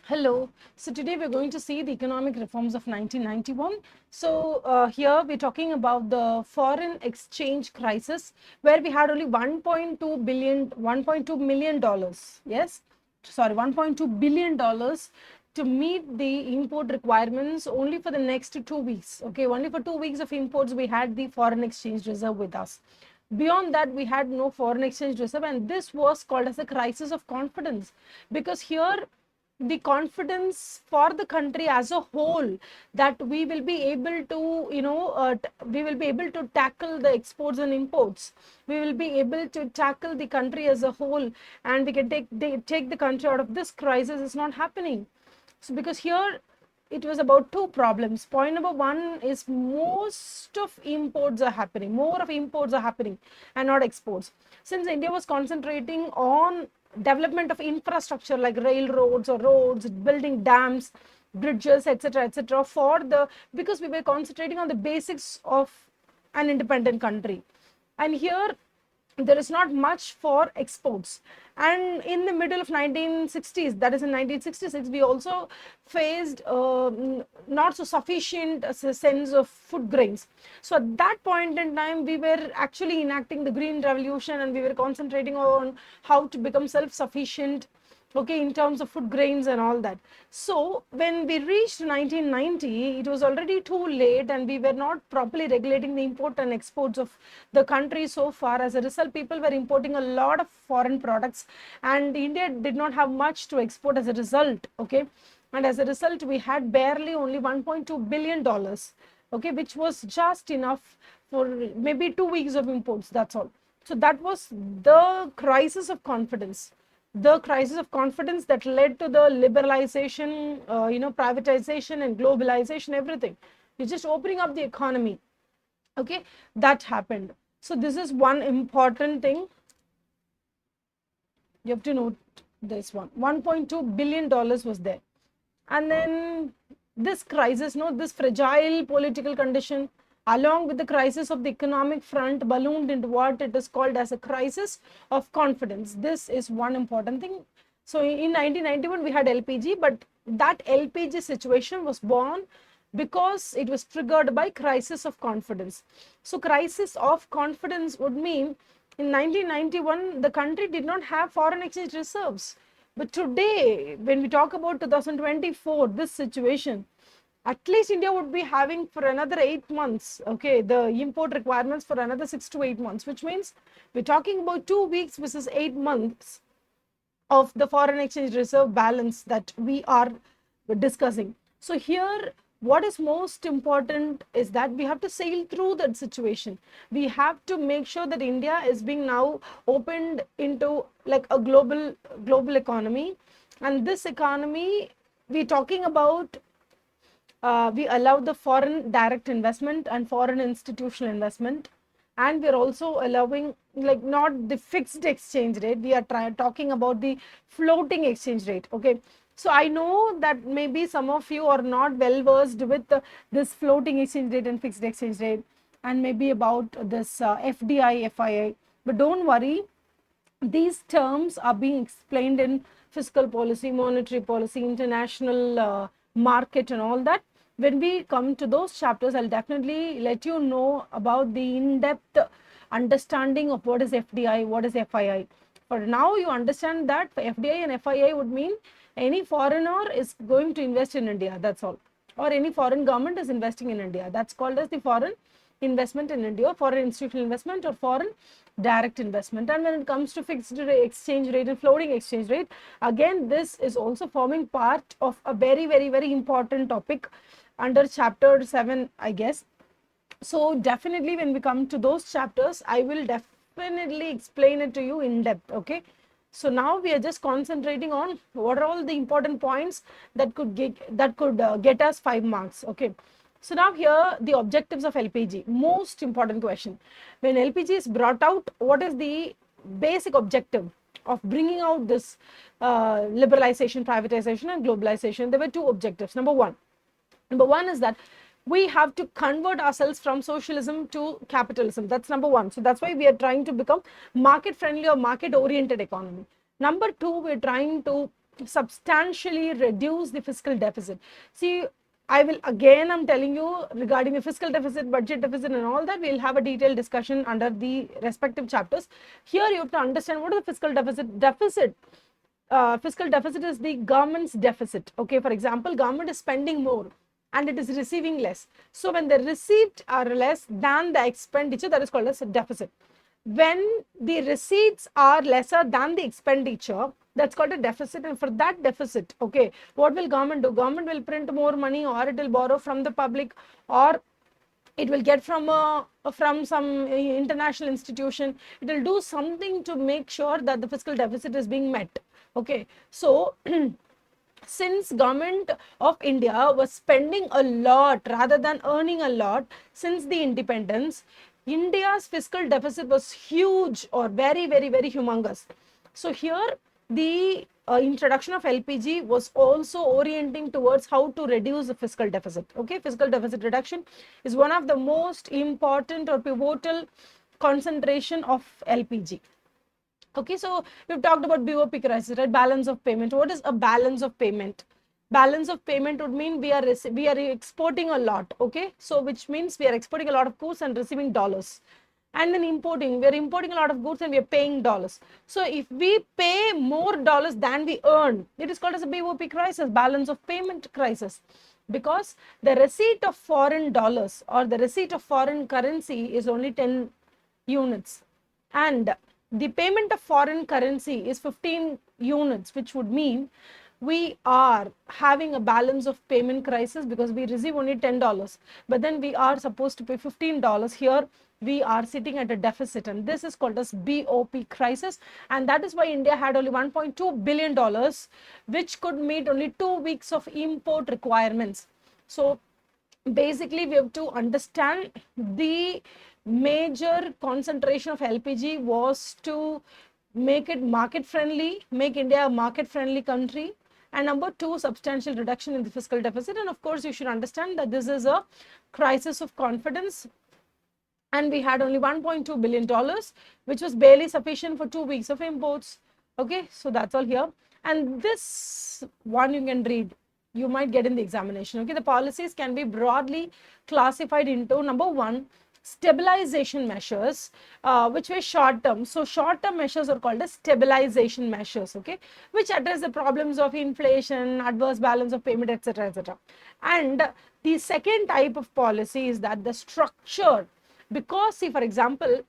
Hello. So today we're going to see the economic reforms of 1991. So here we're talking about the foreign exchange crisis, where we had only 1.2 million dollars. Yes, sorry, 1.2 billion dollars to meet the import requirements only for the next 2 weeks. Okay, only for 2 weeks of imports we had the foreign exchange reserve with us. Beyond that, we had no foreign exchange reserve, and this was called as a crisis of confidence, because here the confidence for the country as a whole that we will be able to we will be able to tackle the exports and imports, we will be able to tackle the country as a whole, and we can take the country out of this crisis is not happening. So because here it was about two problems. Point number one is most of imports are happening, more of imports are happening and not exports. Since India was concentrating on development of infrastructure like railroads or roads, building dams, bridges, etc., etc., for the because we were concentrating on the basics of an independent country. And here there is not much for exports. And in the middle of 1960s, that is in 1966, we also faced not so sufficient sense of food grains. So at that point in time, we were actually enacting the green revolution, and we were concentrating on how to become self-sufficient, okay, in terms of food grains and all that. So when we reached 1990, it was already too late, and we were not properly regulating the import and exports of the country so far. As a result, people were importing a lot of foreign products, and India did not have much to export as a result, okay. And as a result, we had barely only 1.2 billion dollars, okay, which was just enough for maybe 2 weeks of imports, that's all. So that was the crisis of confidence, that led to the liberalization, privatization and globalization, everything. You're just opening up the economy, okay. That happened. So this is one important thing you have to note. This 1.2 billion dollars was there. And then this crisis, no, this fragile political condition, along with the crisis of the economic front, ballooned into what it is called as a crisis of confidence. This is one important thing. So in 1991, we had LPG, but that LPG situation was born because it was triggered by crisis of confidence. So crisis of confidence would mean in 1991, the country did not have foreign exchange reserves. But today, when we talk about 2024, this situation, at least India would be having for another 8 months, okay, the import requirements for another 6 to 8 months, which means we're talking about 2 weeks versus 8 months of the foreign exchange reserve balance that we are discussing. So here, what is most important is that we have to sail through that situation. We have to make sure that India is being now opened into like a global economy. And this economy, we're talking about, we allow the foreign direct investment and foreign institutional investment, and we're also allowing like not the fixed exchange rate, we are talking about the floating exchange rate, okay. So I know that maybe some of you are not well versed with this floating exchange rate and fixed exchange rate, and maybe about this FDI, FII, but don't worry, these terms are being explained in fiscal policy, monetary policy, international market and all that. When we come to those chapters, I'll definitely let you know about the in-depth understanding of what is FDI, what is FII. For now, you understand that FDI and FII would mean any foreigner is going to invest in India, that's all. Or any foreign government is investing in India. That's called as the foreign investment in India, foreign institutional investment or foreign direct investment. And when it comes to fixed exchange rate and floating exchange rate, again, this is also forming part of a very, very, very important topic under chapter 7, I guess. So definitely when we come to those chapters, I will definitely explain it to you in depth, okay. So now we are just concentrating on what are all the important points that could get us 5 marks, okay. So now here the objectives of LPG, most important question. When LPG is brought out, what is the basic objective of bringing out this liberalization, privatization and globalization? There were two objectives. Number one is that we have to convert ourselves from socialism to capitalism. That's number one. So that's why we are trying to become market friendly or market oriented economy. Number two, we're trying to substantially reduce the fiscal deficit. See, I'm telling you regarding the fiscal deficit, budget deficit and all that, we'll have a detailed discussion under the respective chapters. Here you have to understand what is the fiscal deficit. Fiscal deficit is the government's deficit. Okay, for example, government is spending more and it is receiving less. So when the receipts are less than the expenditure, that is called as a deficit. When the receipts are lesser than the expenditure, that's called a deficit. And for that deficit, okay, what will government do? Government will print more money, or it will borrow from the public, or it will get from some international institution. It will do something to make sure that the fiscal deficit is being met. Okay, so since government of India was spending a lot rather than earning a lot since the independence, India's fiscal deficit was huge, or very, very, very humongous. So here the introduction of LPG was also orienting towards how to reduce the fiscal deficit. Okay, fiscal deficit reduction is one of the most important or pivotal concentration of LPG. Okay, so we've talked about BOP crisis, right? Balance of payment. What is a balance of payment? Balance of payment would mean we are exporting a lot. Okay, so which means we are exporting a lot of goods and receiving dollars. And then we are importing a lot of goods and we are paying dollars. So if we pay more dollars than we earn, it is called as a BOP crisis, balance of payment crisis. Because the receipt of foreign dollars or the receipt of foreign currency is only 10 units. And the payment of foreign currency is 15 units, which would mean we are having a balance of payment crisis because we receive only $10, but then we are supposed to pay $15. Here we are sitting at a deficit, and this is called as BOP crisis. And that is why India had only $1.2 billion, which could meet only 2 weeks of import requirements. So basically we have to understand the major concentration of LPG was to make it market friendly, make India a market friendly country. And number two, substantial reduction in the fiscal deficit. And of course, you should understand that this is a crisis of confidence. And we had only $1.2 billion, which was barely sufficient for 2 weeks of imports. Okay, so that's all here. And this one you can read. You might get in the examination. Okay, the policies can be broadly classified into number one, stabilization measures, which were short term. So short term measures are called as stabilization measures, okay, which address the problems of inflation, adverse balance of payment, etc., etc. And the second type of policy is that the structure, because see, for example,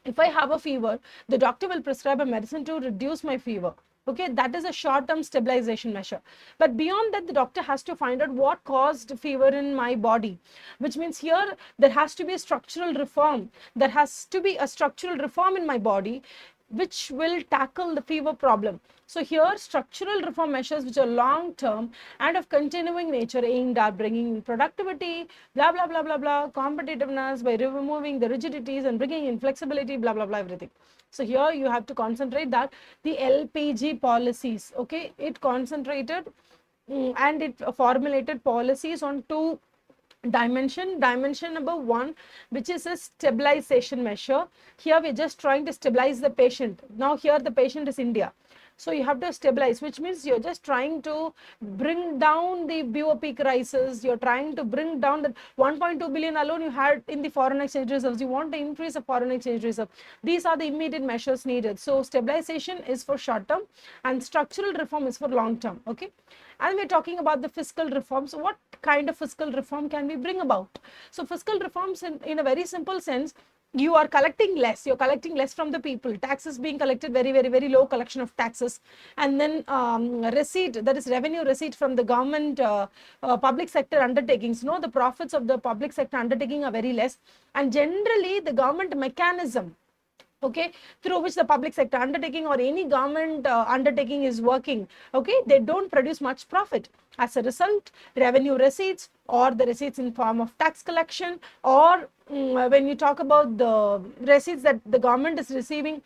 if I have a fever, the doctor will prescribe a medicine to reduce my fever. Okay, that is a short-term stabilization measure. But beyond that, the doctor has to find out what caused fever in my body, which means here there has to be a structural reform. There has to be a structural reform in my body which will tackle the fever problem. So here structural reform measures which are long term and of continuing nature aimed at bringing in productivity, blah, blah, blah, blah, blah, competitiveness by removing the rigidities and bringing in flexibility, blah, blah, blah, everything. So here you have to concentrate that the LPG policies, okay, it concentrated and it formulated policies on two dimension number one, which is a stabilization measure. Here we're just trying to stabilize the patient. Now here the patient is India, so you have to stabilize, which means you're just trying to bring down the BOP crisis. You're trying to bring down that 1.2 billion alone you had in the foreign exchange reserves. You want to increase the foreign exchange reserve. These are the immediate measures needed. So stabilization is for short term and structural reform is for long term. Okay, and we're talking about the fiscal reforms. What kind of fiscal reform can we bring about? So fiscal reforms in a very simple sense, you are collecting less, you're collecting less from the people, taxes being collected, very, very, very low collection of taxes, and then receipt, that is revenue receipt from the government public sector undertakings. The profits of the public sector undertaking are very less, and generally the government mechanism, okay, through which the public sector undertaking or any government undertaking is working, okay, they don't produce much profit. As a result, revenue receipts or the receipts in form of tax collection, or when you talk about the receipts that the government is receiving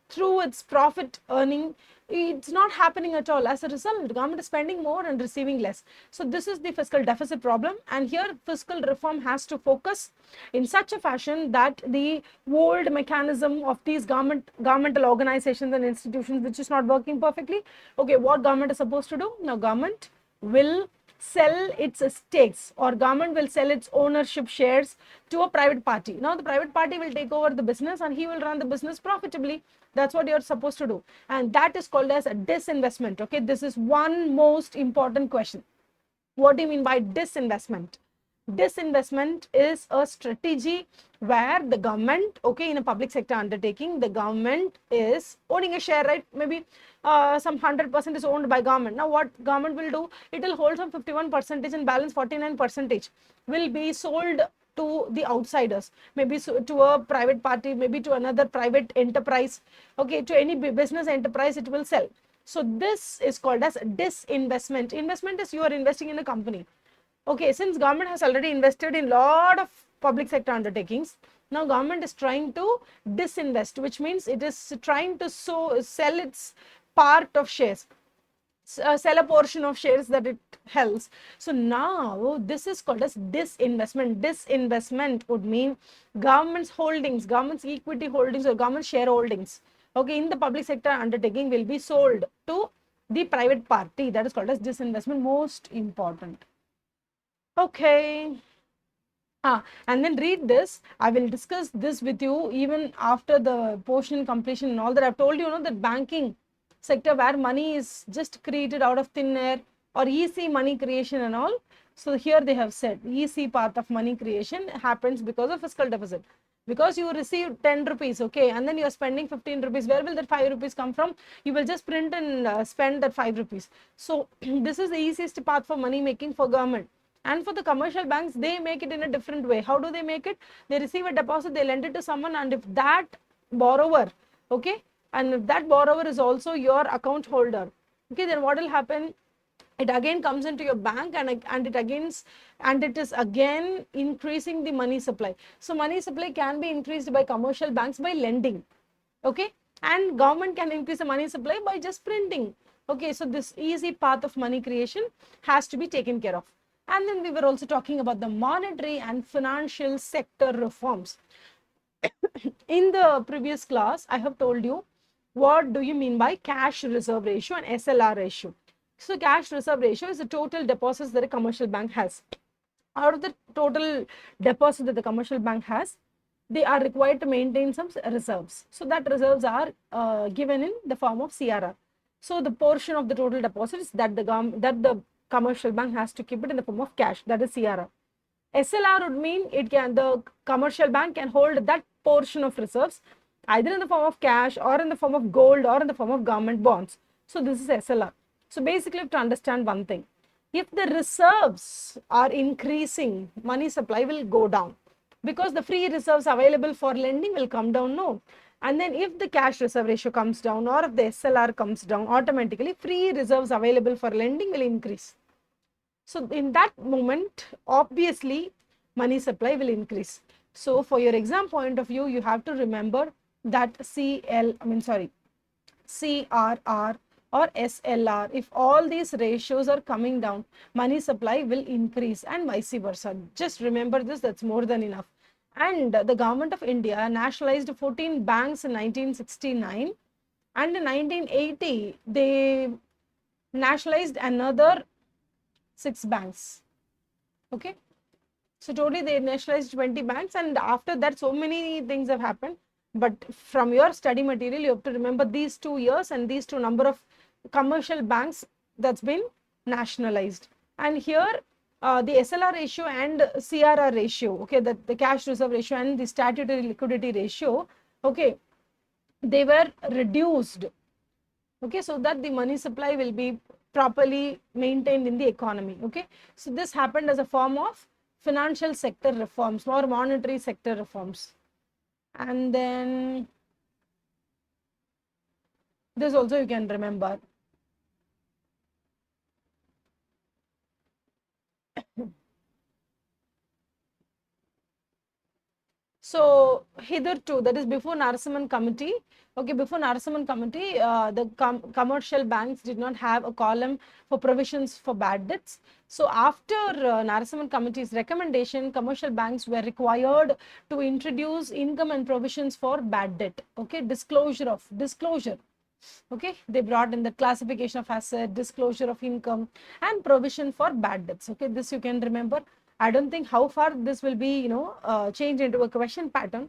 through its profit earning, it's not happening at all. As a result, the government is spending more and receiving less. So this is the fiscal deficit problem, and here fiscal reform has to focus in such a fashion that the old mechanism of these governmental organizations and institutions which is not working perfectly. Okay, what government is supposed to do? Now government will sell its stakes, or government will sell its ownership shares to a private party. Now the private party will take over the business and he will run the business profitably. That's what you're supposed to do, and that is called as a disinvestment. Okay, this is one most important question. What do you mean by disinvestment? Disinvestment is a strategy where the government, okay, in a public sector undertaking, the government is owning a share, right? Maybe some 100% is owned by government. Now what government will do? It will hold some 51% and balance 49% will be sold to the outsiders, maybe to a private party, maybe to another private enterprise, okay, to any business enterprise it will sell. So this is called as disinvestment. Investment is you are investing in a company. Okay, since government has already invested in lot of public sector undertakings, now government is trying to disinvest, which means it is trying to sell its part of shares, sell a portion of shares that it holds. So now this is called as disinvestment. Disinvestment would mean government's holdings, government's equity holdings or government shareholdings, okay, in the public sector undertaking will be sold to the private party. That is called as disinvestment. Most important. Okay. And then read this. I will discuss this with you even after the portion completion and all that. I've told you, that banking sector where money is just created out of thin air or easy money creation and all. So here they have said easy part of money creation happens because of fiscal deficit. Because you receive 10 rupees, okay, and then you are spending 15 rupees. Where will that 5 rupees come from? You will just print and spend that 5 rupees. So this is the easiest path for money making for government. And for the commercial banks, they make it in a different way. How do they make it? They receive a deposit, they lend it to someone, and if that borrower, okay, and if that borrower is also your account holder, okay, then what will happen? It again comes into your bank and it is again increasing the money supply. So money supply can be increased by commercial banks by lending, okay, and government can increase the money supply by just printing. Okay, so this easy path of money creation has to be taken care of. And then we were also talking about the monetary and financial sector reforms. In the previous class, I have told you what do you mean by cash reserve ratio and SLR ratio. So cash reserve ratio is the total deposits that a commercial bank has. Out of the total deposit that the commercial bank has, they are required to maintain some reserves. So that reserves are given in the form of CRR. So the portion of the total deposits that the commercial bank has to keep it in the form of cash, that is CRR. SLR would mean the commercial bank can hold that portion of reserves either in the form of cash or in the form of gold or in the form of government bonds. So this is SLR. So basically you have to understand one thing. If the reserves are increasing, money supply will go down because the free reserves available for lending will come down, no. And then if the cash reserve ratio comes down or if the SLR comes down, automatically free reserves available for lending will increase. So in that moment, obviously money supply will increase. So for your exam point of view, you have to remember that CRR or SLR, if all these ratios are coming down, money supply will increase and vice versa. Just remember this, that's more than enough. And the government of India nationalized 14 banks in 1969, and in 1980 they nationalized another 6 banks. Okay, so totally they nationalized 20 banks, and after that so many things have happened. But from your study material, you have to remember these 2 years and these 2 number of commercial banks that's been nationalized. And here the SLR ratio and CRR ratio, okay, the cash reserve ratio and the statutory liquidity ratio, okay, they were reduced, okay, so that the money supply will be properly maintained in the economy. Okay, so this happened as a form of financial sector reforms or monetary sector reforms. And then this also you can remember. So hitherto, that is before Narasimhan Committee, okay, before Narasimhan Committee, the commercial banks did not have a column for provisions for bad debts. So after Narasimhan Committee's recommendation, commercial banks were required to introduce income and provisions for bad debt. Okay, disclosure. Okay, they brought in the classification of asset, disclosure of income, and provision for bad debts. Okay, this you can remember. I don't think how far this will be, changed into a question pattern,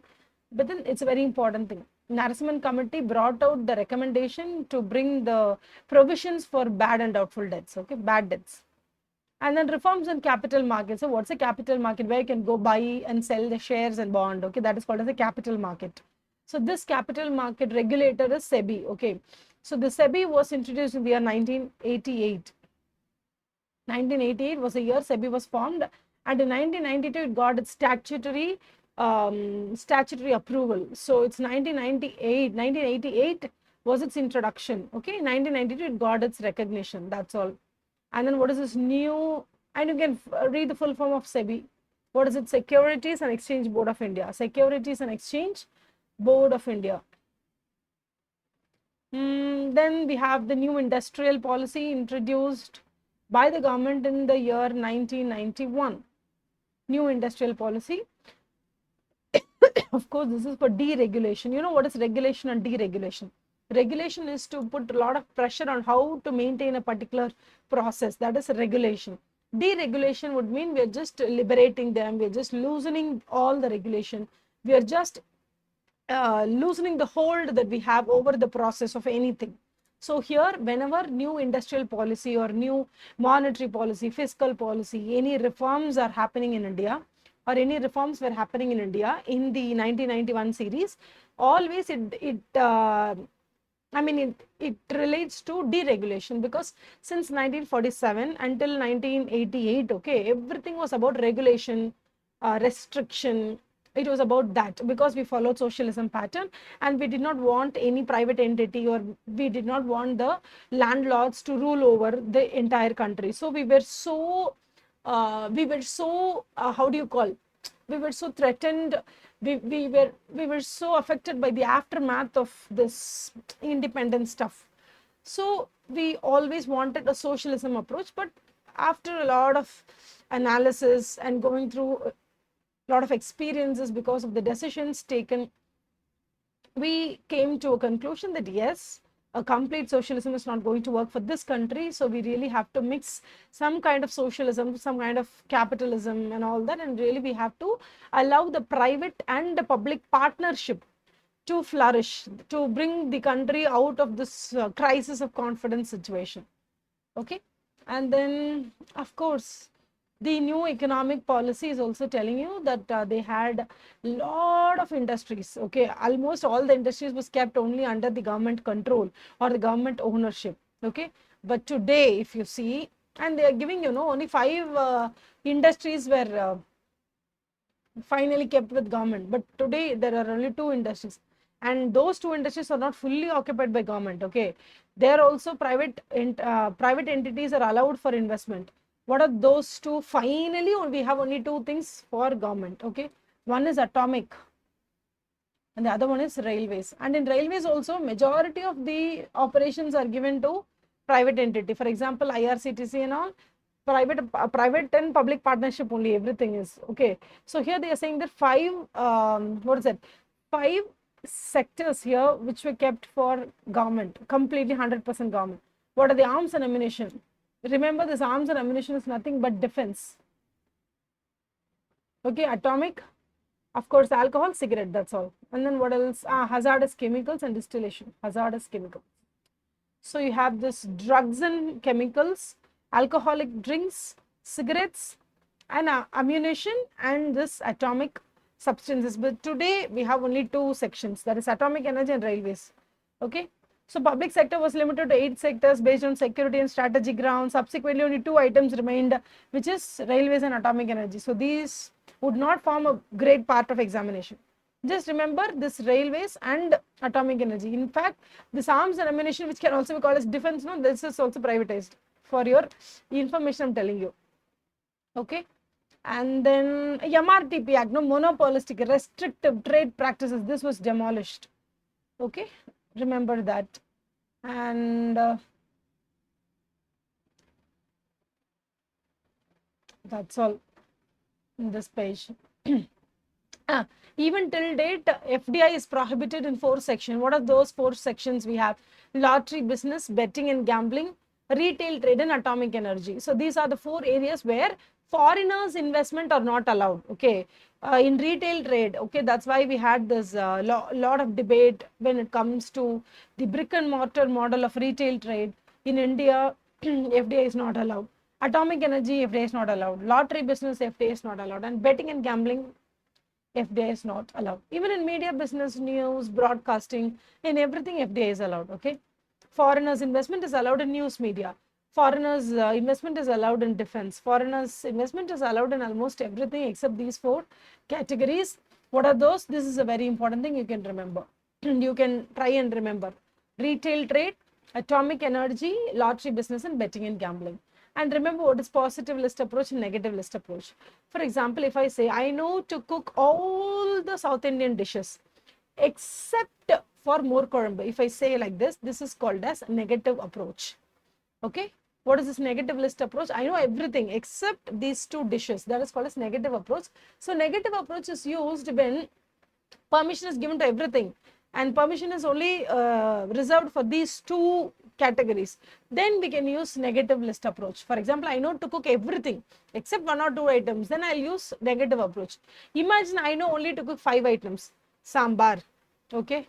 but then it's a very important thing. Narasimhan Committee brought out the recommendation to bring the provisions for bad and doubtful debts. Okay, bad debts. And then reforms in capital market. So what's a capital market? Where you can go buy and sell the shares and bond. Okay, that is called as a capital market. So this capital market regulator is SEBI. Okay, so the SEBI was introduced in the year 1988. 1988 was the year SEBI was formed, and in 1992 it got its statutory approval. So it's 1988 was its introduction. Okay, 1992 it got its recognition. That's all. And then what is this new, and you can read the full form of SEBI. What is it? Securities and Exchange Board of India. Securities and Exchange Board of India. Then we have the new industrial policy introduced by the government in the year 1991. New industrial policy. Of course, this is for deregulation. You know what is regulation and deregulation? Regulation is to put a lot of pressure on how to maintain a particular process. That is regulation. Deregulation would mean we are just liberating them. We are just loosening all the regulation. We are just loosening the hold that we have over the process of anything. So here, whenever new industrial policy or new monetary policy, fiscal policy, any reforms are happening in India, or any reforms were happening in India in the 1991 series, always it relates to deregulation, because since 1947 until 1988, okay, everything was about regulation, restriction. It was about that, because we followed socialism pattern and we did not want any private entity, or we did not want the landlords to rule over the entire country. So we were so how do you call, we were so threatened, we were so affected by the aftermath of this independent stuff. So we always wanted a socialism approach, but after a lot of analysis and going through a lot of experiences because of the decisions taken, we came to a conclusion that yes, a complete socialism is not going to work for this country. So we really have to mix some kind of socialism, some kind of capitalism and all that. And really we have to allow the private and the public partnership to flourish, to bring the country out of this crisis of confidence situation. Okay. And then, of course, the new economic policy is also telling you that they had a lot of industries. Okay, almost all the industries was kept only under the government control or the government ownership. Okay, but today if you see, and they are giving, only 5 industries were finally kept with government, but today there are only 2 industries, and those 2 industries are not fully occupied by government. Okay, there also private entities are allowed for investment. What are those 2? Finally, we have only 2 things for government. Okay, one is atomic and the other one is railways. And in railways also, majority of the operations are given to private entity. For example, IRCTC and all, private and public partnership only, everything is. Okay, so here they are saying that 5 sectors here which were kept for government, completely 100% government. What are the? Arms and ammunition. Remember, this arms and ammunition is nothing but defense. Okay, atomic, of course, alcohol, cigarette, that's all. And then what else? Hazardous chemicals and distillation, hazardous chemicals. So you have this drugs and chemicals, alcoholic drinks, cigarettes, and ammunition, and this atomic substances. But today we have only 2 sections, that is atomic energy and railways. Okay. So public sector was limited to 8 sectors based on security and strategy grounds. Subsequently, only 2 items remained, which is railways and atomic energy. So these would not form a great part of examination. Just remember this railways and atomic energy. In fact, this arms and ammunition, which can also be called as defense, no, this is also privatized. For your information, I'm telling you. Okay. And then MRTP Act, no, monopolistic, restrictive trade practices, this was demolished. Okay, remember that. And that's all in this page. Even till date, FDI is prohibited in 4 sections. What are those 4 sections we have? Lottery business, betting and gambling, retail trade, and atomic energy. So these are the 4 areas where foreigners' investment are not allowed. Okay, in retail trade, okay, that's why we had this lot of debate when it comes to the brick and mortar model of retail trade. In India, FDI is not allowed. Atomic energy, FDI is not allowed. Lottery business, FDI is not allowed. And betting and gambling, FDI is not allowed. Even in media, business, news, broadcasting, in everything, FDI is allowed. Okay. Foreigners' investment is allowed in news media. Foreigners' investment is allowed in defense. Foreigners' investment is allowed in almost everything except these 4 categories. What are those? This is a very important thing you can remember. You can try and remember. Retail trade, atomic energy, lottery business, and betting and gambling. And remember what is positive list approach and negative list approach. For example, if I say, I know to cook all the South Indian dishes except for more Korambu. If I say like this is called as negative approach. Okay. What is this negative list approach? I know everything except these 2 dishes. That is called as negative approach. So negative approach is used when permission is given to everything and permission is only reserved for these 2 categories. Then we can use negative list approach. For example, I know to cook everything except 1 or 2 items. Then I'll use negative approach. Imagine I know only to cook 5 items. Sambar, okay,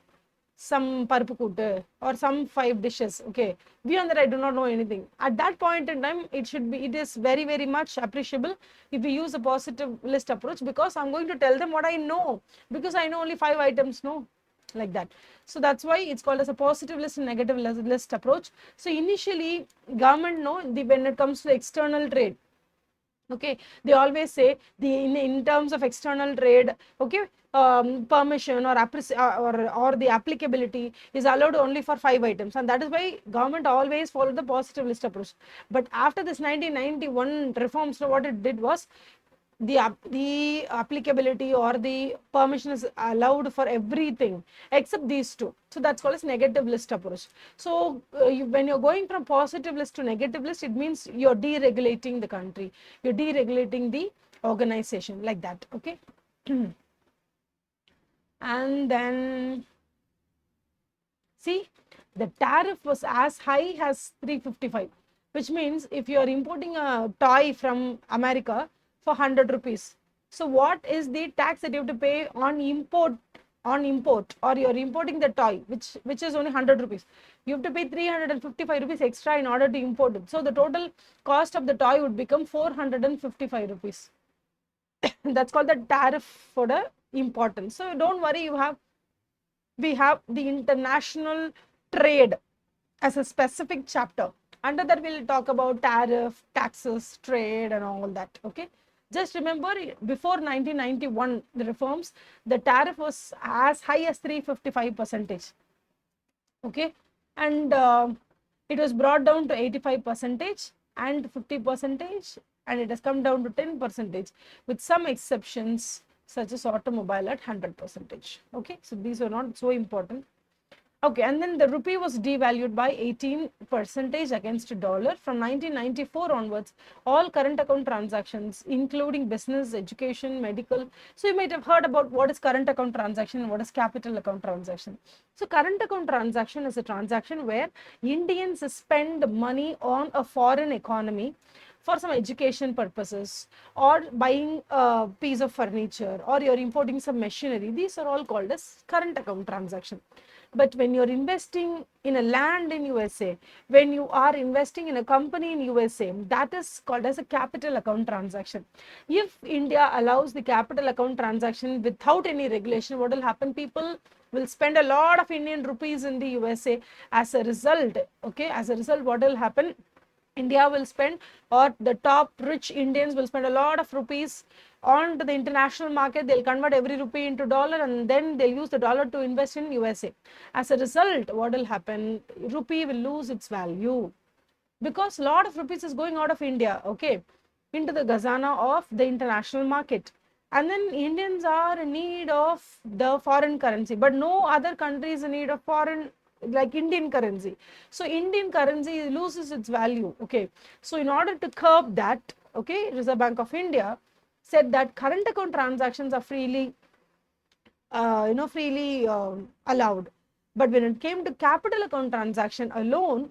some parupukuttu or some 5 dishes. Okay, beyond that I do not know anything. At that point in time, it is very, very much appreciable if we use a positive list approach, because I'm going to tell them what I know, because I know only 5 items, no, like that. So that's why it's called as a positive list and negative list approach. So initially, government when it comes to external trade, okay, they always say in terms of external trade, okay, permission or the applicability is allowed only for 5 items, and that is why government always followed the positive list approach. But after this 1991 reforms, so what it did was the applicability or the permission is allowed for everything except these 2. So that's called as negative list approach. So when you're going from positive list to negative list, it means you're deregulating the country, you're deregulating the organization, like that. Okay. And then see, the tariff was as high as 355, which means if you are importing a toy from America for 100 rupees, so what is the tax that you have to pay on import, or you're importing the toy which is only 100 rupees, you have to pay 355 rupees extra in order to import it. So the total cost of the toy would become 455 rupees. That's called the tariff for the importance. So don't worry, we have the international trade as a specific chapter. Under that, we'll talk about tariff, taxes, trade, and all that. Okay. Just remember, before 1991, the reforms, the tariff was as high as 355%. Okay. And it was brought down to 85% and 50%, and it has come down to 10%, with some exceptions such as automobile at 100%. Okay, so these are not so important. Okay, and then the rupee was devalued by 18% against dollar. From 1994 onwards, all current account transactions, including business, education, medical. So you might have heard about what is current account transaction and what is capital account transaction. So current account transaction is a transaction where Indians spend money on a foreign economy for some education purposes, or buying a piece of furniture, or you're importing some machinery. These are all called as current account transaction. But when you're investing in a land in USA, when you are investing in a company in USA, that is called as a capital account transaction. If India allows the capital account transaction without any regulation, what will happen? People will spend a lot of Indian rupees in the USA. As a result, okay, as a result, what will happen? India will spend, or the top rich Indians will spend a lot of rupees on to the international market. They'll convert every rupee into dollar, and then they'll use the dollar to invest in USA. As a result, what will happen? Rupee will lose its value, because a lot of rupees is going out of India. Okay. into the Ghazana of the international market. And then Indians are in need of the foreign currency, but no other country is in need of foreign like Indian currency. So Indian currency loses its value. Okay. So in order to curb that, okay, Reserve Bank of India said that current account transactions are freely allowed. But when it came to capital account transaction alone,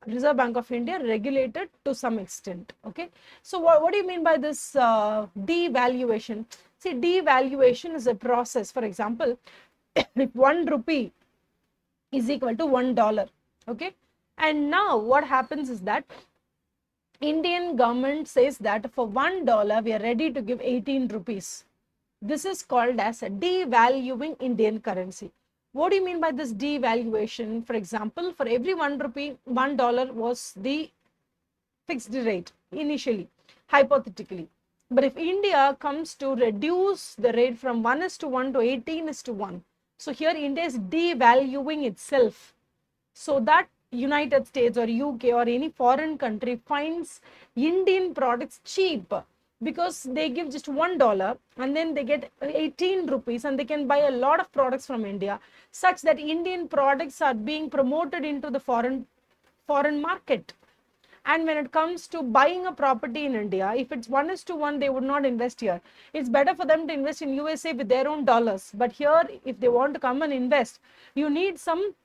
Reserve Bank of India regulated to some extent. Okay, so what do you mean by this devaluation? See, devaluation is a process. For example, if 1 rupee is equal to $1, okay, and now what happens is that Indian government says that for $1 we are ready to give 18 rupees. This is called as a devaluing Indian currency. What do you mean by this devaluation? For example, for every 1 rupee, $1 was the fixed rate initially, hypothetically. But if India comes to reduce the rate from 1:1 to 18:1, so here India is devaluing itself, so that United States or UK or any foreign country finds Indian products cheap because they give just $1 and then they get 18 rupees and they can buy a lot of products from India, such that Indian products are being promoted into the foreign market. And when it comes to buying a property in India, if it's 1:1, they would not invest here. It's better for them to invest in USA with their own dollars. But here, if they want to come and invest, you need some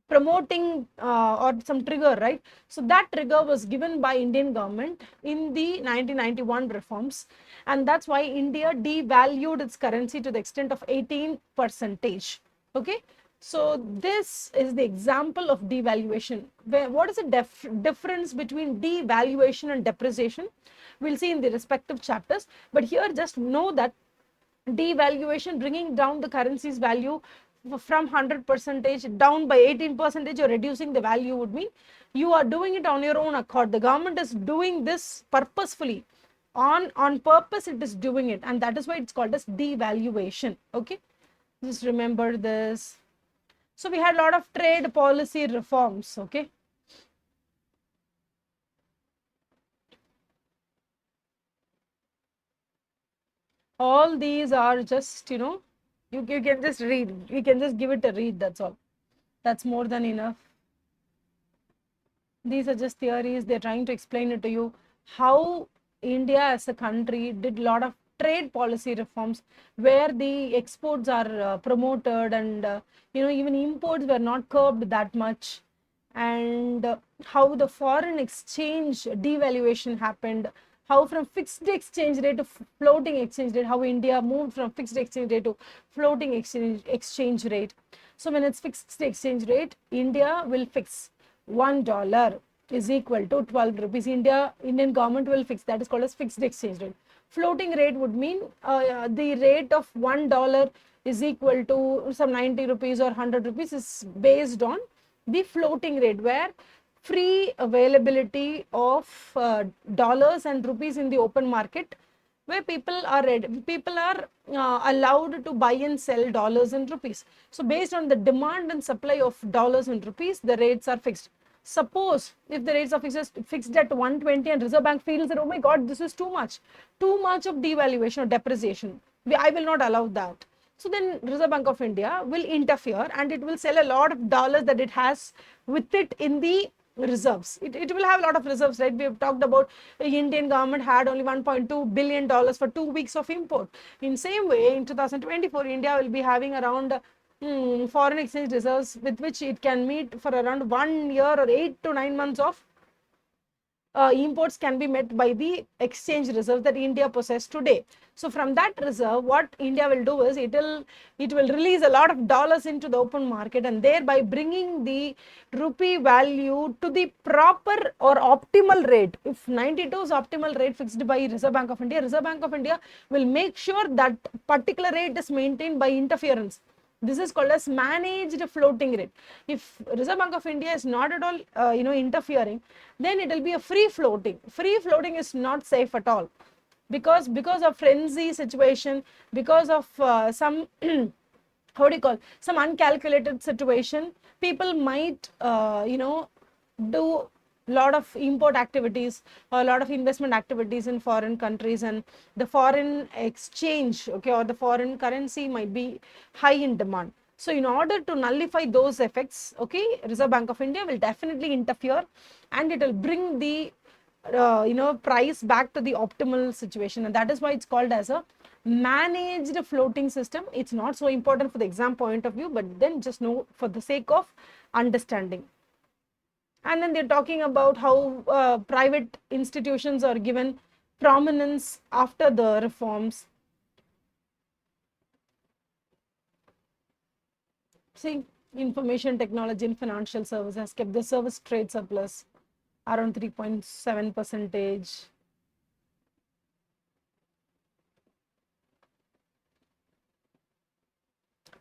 promoting or some trigger, right? So that trigger was given by Indian government in the 1991 reforms, and that's why India devalued its currency to the extent of 18%. Okay, so this is the example of devaluation. What is the difference between devaluation and depreciation? We'll see in the respective chapters, but here just know that devaluation, bringing down the currency's value from 100% down by 18%, you're reducing the value, would mean you are doing it on your own accord. The government is doing this purposefully, on purpose it is doing it, and that is why it's called as devaluation. Okay, just remember this. So we had a lot of trade policy reforms. Okay, all these are just, you can just read, you can just give it a read, that's all. That's more than enough. These are just theories. They're trying to explain it to you how India as a country did a lot of trade policy reforms where the exports are promoted, and even imports were not curbed that much, and how the foreign exchange devaluation happened, how from fixed exchange rate to floating exchange rate, how India moved from fixed exchange rate to floating exchange rate. So when it's fixed exchange rate, India will fix $1 is equal to 12 rupees. Indian government will fix, that is called as fixed exchange rate. Floating rate would mean the rate of $1 is equal to some 90 rupees or 100 rupees is based on the floating rate, where free availability of dollars and rupees in the open market, where people are allowed to buy and sell dollars and rupees. So based on the demand and supply of dollars and rupees, the rates are fixed. Suppose if the rates are fixed at 120 and Reserve Bank feels that, oh my God, this is too much of devaluation or depreciation, I will not allow that. So then Reserve Bank of India will interfere and it will sell a lot of dollars that it has with it in the reserves. It will have a lot of reserves, right? We have talked about the Indian government had only $1.2 billion for 2 weeks of import. In same way, in 2024, India will be having around foreign exchange reserves with which it can meet for around 1 year or 8 to 9 months of imports can be met by the exchange reserve that India possesses today. So from that reserve, what India will do is it will release a lot of dollars into the open market, and thereby bringing the rupee value to the proper or optimal rate. If 92 is optimal rate fixed by Reserve Bank of India, Reserve Bank of India will make sure that particular rate is maintained by interference. This is called as managed floating rate. If Reserve Bank of India is not at all, interfering, then it will be a free floating. Free floating is not safe at all, because of frenzy situation, because of some some uncalculated situation, people might, do lot of import activities or a lot of investment activities in foreign countries, and the foreign exchange, okay, or the foreign currency might be high in demand. So in order to nullify those effects, okay, Reserve Bank of India will definitely interfere, and it will bring the price back to the optimal situation, and that is why it's called as a managed floating system. It's not so important for the exam point of view, but then just know for the sake of understanding. And then they're talking about how private institutions are given prominence after the reforms. See, information technology and financial services has kept the service trade surplus around 3.7 percentage.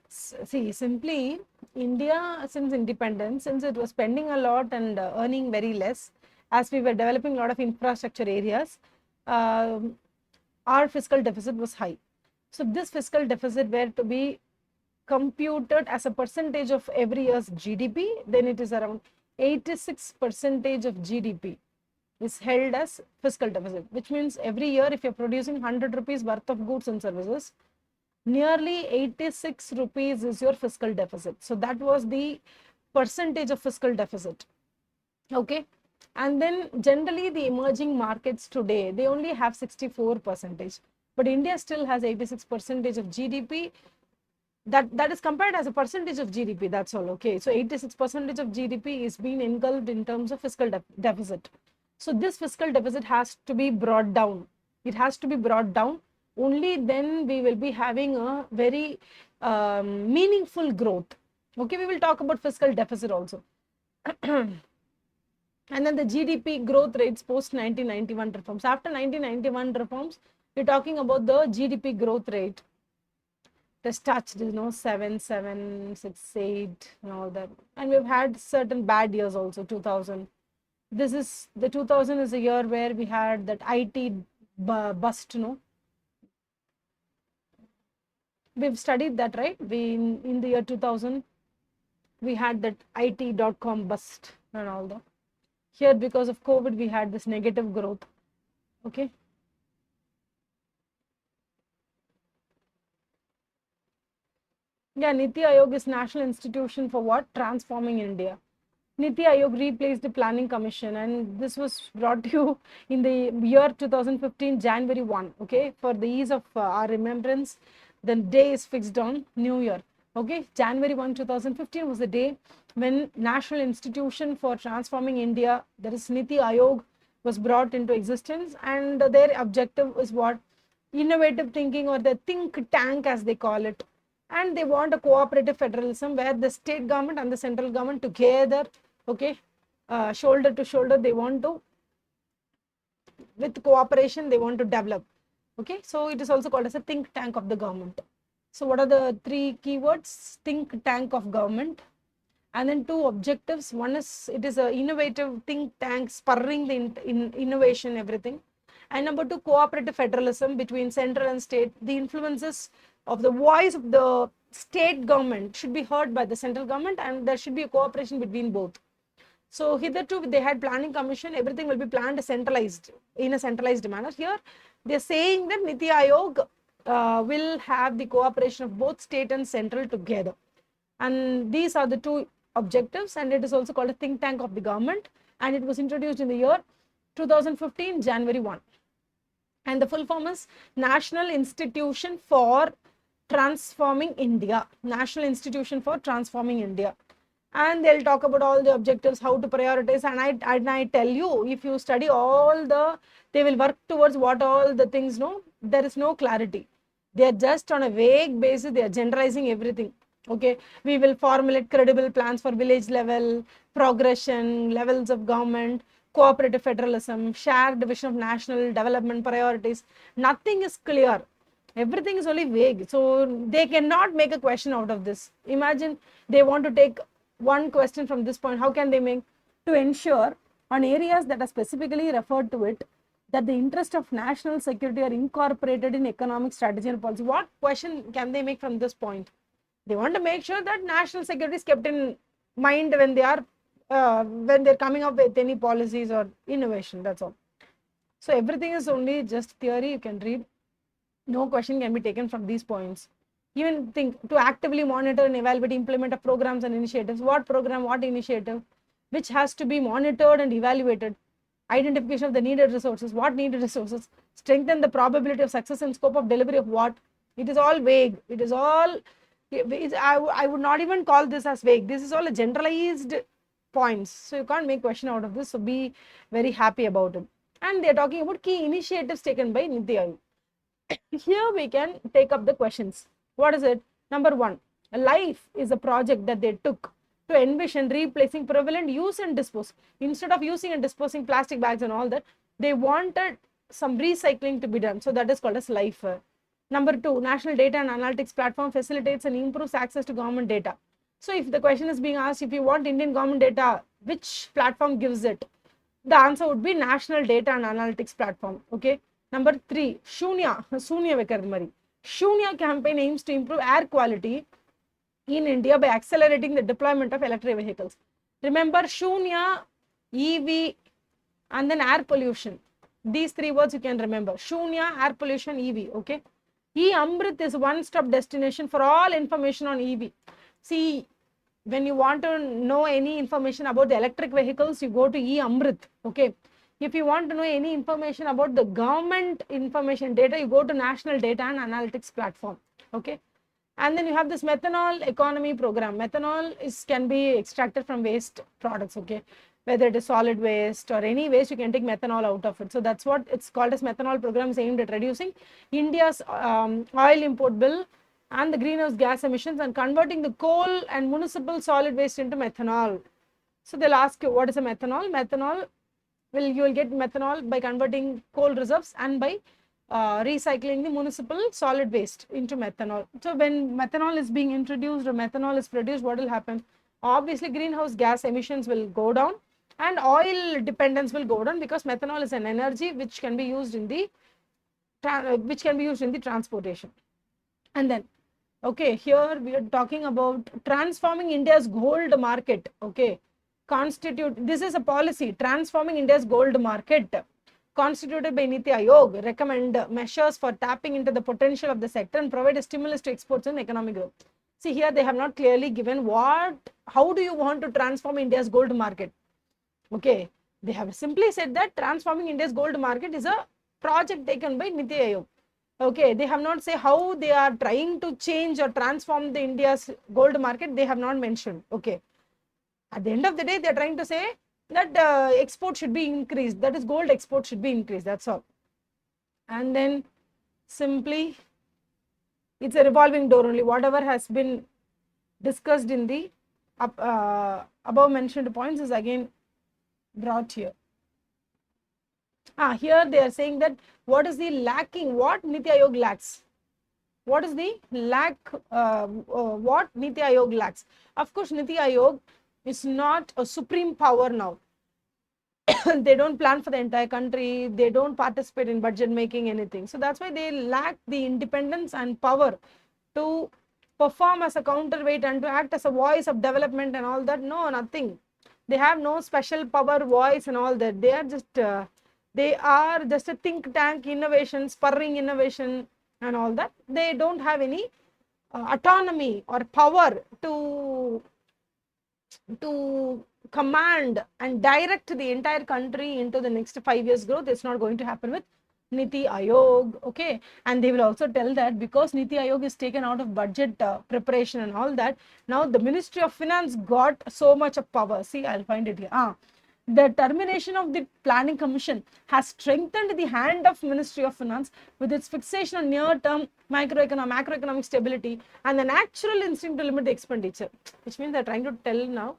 See, simply India, since independence, since it was spending a lot and earning very less, as we were developing a lot of infrastructure areas, our fiscal deficit was high. So this fiscal deficit were to be computed as a percentage of every year's GDP, then it is around 86% of GDP is held as fiscal deficit, which means every year if you're producing 100 rupees worth of goods and services, nearly 86 rupees is your fiscal deficit. So that was the percentage of fiscal deficit. Okay. And then generally the emerging markets today, they only have 64%, but India still has 86% of GDP. That is compared as a percentage of GDP, that's all. Okay, so 86% of GDP is being engulfed in terms of fiscal deficit. So this fiscal deficit has to be brought down. It has to be brought down. Only then we will be having a very meaningful growth. Okay, we will talk about fiscal deficit also. And then the GDP growth rates post 1991 reforms. After 1991 reforms, we're talking about the GDP growth rate. Has touched 7, 7, 6, 8 and all that, and we've had certain bad years also. 2000, this is the 2000 is a year where we had that IT bust. We've studied that, right? We in the year 2000 we had that IT.com bust and all that. Here because of COVID we had this negative growth. Okay. Yeah, Niti Aayog is National Institution for what? Transforming India. Niti Aayog replaced the Planning Commission, and this was brought to you in the year 2015, January 1. Okay, for the ease of our remembrance, the day is fixed on New Year. Okay, January 1, 2015 was the day when National Institution for Transforming India, that is Niti Aayog, was brought into existence, and their objective is what? Innovative thinking, or the think tank as they call it. And they want a cooperative federalism where the state government and the central government together, okay, shoulder to shoulder, they want to, with cooperation, they want to develop. Okay, so it is also called as a think tank of the government. So what are the three keywords? Think tank of government. And then two objectives. One is, it is an innovative think tank spurring the innovation, everything. And number two, cooperative federalism between central and state. The influences of the voice of the state government should be heard by the central government, and there should be a cooperation between both. So hitherto they had planning commission, everything will be planned centralized, in a centralized manner. Here they're saying that Niti Aayog will have the cooperation of both state and central together. And these are the two objectives, and it is also called a think tank of the government, and it was introduced in the year 2015, January 1. And the full form is National Institution for Transforming India. National Institution for Transforming India. And they'll talk about all the objectives, how to prioritize. And I tell you, if you study all they will work towards what all the things, there is no clarity. They are just on a vague basis, they are generalizing everything. Okay, we will formulate credible plans for village level, progression, levels of government, cooperative federalism, shared division of national development priorities. Nothing is clear. Everything is only vague. So they cannot make a question out of this. Imagine they want to take one question from this point. How can they make? To ensure on areas that are specifically referred to it, that the interest of national security are incorporated in economic strategy and policy. What question can they make from this point? They want to make sure that national security is kept in mind when they are when they're coming up with any policies or innovation. That's all. So everything is only just theory. You can read. No question can be taken from these points. Even think to actively monitor and evaluate implement of programs and initiatives. What program, what initiative, which has to be monitored and evaluated. Identification of the needed resources. What needed resources? Strengthen the probability of success and scope of delivery of what? It is all vague. It is all. I would not even call this as vague. This is all a generalized points. So you can't make question out of this. So be very happy about it. And they are talking about key initiatives taken by Niti Aayog. Here we can take up the questions. What is it? Number one, life is a project that they took to envision replacing prevalent use and dispose. Instead of using and disposing plastic bags and all that, they wanted some recycling to be done. So that is called as life. Number two, National Data and Analytics Platform facilitates and improves access to government data. So if the question is being asked, if you want Indian government data, which platform gives it? The answer would be National Data and Analytics Platform. Okay. Number three, Shunya campaign aims to improve air quality in India by accelerating the deployment of electric vehicles. Remember Shunya, EV, and then air pollution. These three words you can remember. Shunya, air pollution, EV. Okay. E-Amrit is one-stop destination for all information on EV. See, when you want to know any information about the electric vehicles, you go to E-Amrit. Okay. If you want to know any information about the government information data, you go to National Data and Analytics Platform. Okay. And then you have this methanol economy program. Methanol can be extracted from waste products. Okay. Whether it is solid waste or any waste, you can take methanol out of it. So that's what it's called as methanol program, is aimed at reducing India's oil import bill and the greenhouse gas emissions and converting the coal and municipal solid waste into methanol. So they'll ask you, what is a methanol? Methanol, you will get methanol by converting coal reserves and by recycling the municipal solid waste into methanol. So when methanol is being introduced or methanol is produced, what will happen? Obviously, greenhouse gas emissions will go down and oil dependence will go down, because methanol is an energy which can be used in the transportation. And then, okay, here we are talking about transforming India's gold market. Okay, this is a policy, transforming India's gold market, constituted by Niti Aayog, recommend measures for tapping into the potential of the sector and provide a stimulus to exports and economic growth. See, here they have not clearly given how do you want to transform India's gold market? Okay, they have simply said that transforming India's gold market is a project taken by Niti Aayog. Okay, they have not said how they are trying to change or transform the India's gold market. They have not mentioned. Okay, at the end of the day, they are trying to say that export should be increased. That is, gold export should be increased. That's all. And then simply, it's a revolving door only. Whatever has been discussed in the above mentioned points is again brought here. Here they are saying that what is the lacking, what Niti Aayog lacks. What is the what Niti Aayog lacks? Of course, Niti Aayog is not a supreme power now. They don't plan for the entire country. They don't participate in budget making, anything. So that's why they lack the independence and power to perform as a counterweight and to act as a voice of development and all that. No, nothing. They have no special power, voice and all that. They are just a think tank, innovation, spurring innovation and all that. They don't have any autonomy or power to command and direct the entire country into the next 5 years growth. It's not going to happen with Niti Aayog. Okay, and they will also tell that because Niti Aayog is taken out of budget preparation and all that, now the Ministry of Finance got so much of power. See, I'll find it here. The termination of the Planning Commission has strengthened the hand of Ministry of Finance with its fixation on near-term macroeconomic stability and the natural instinct to limit the expenditure, which means they're trying to tell now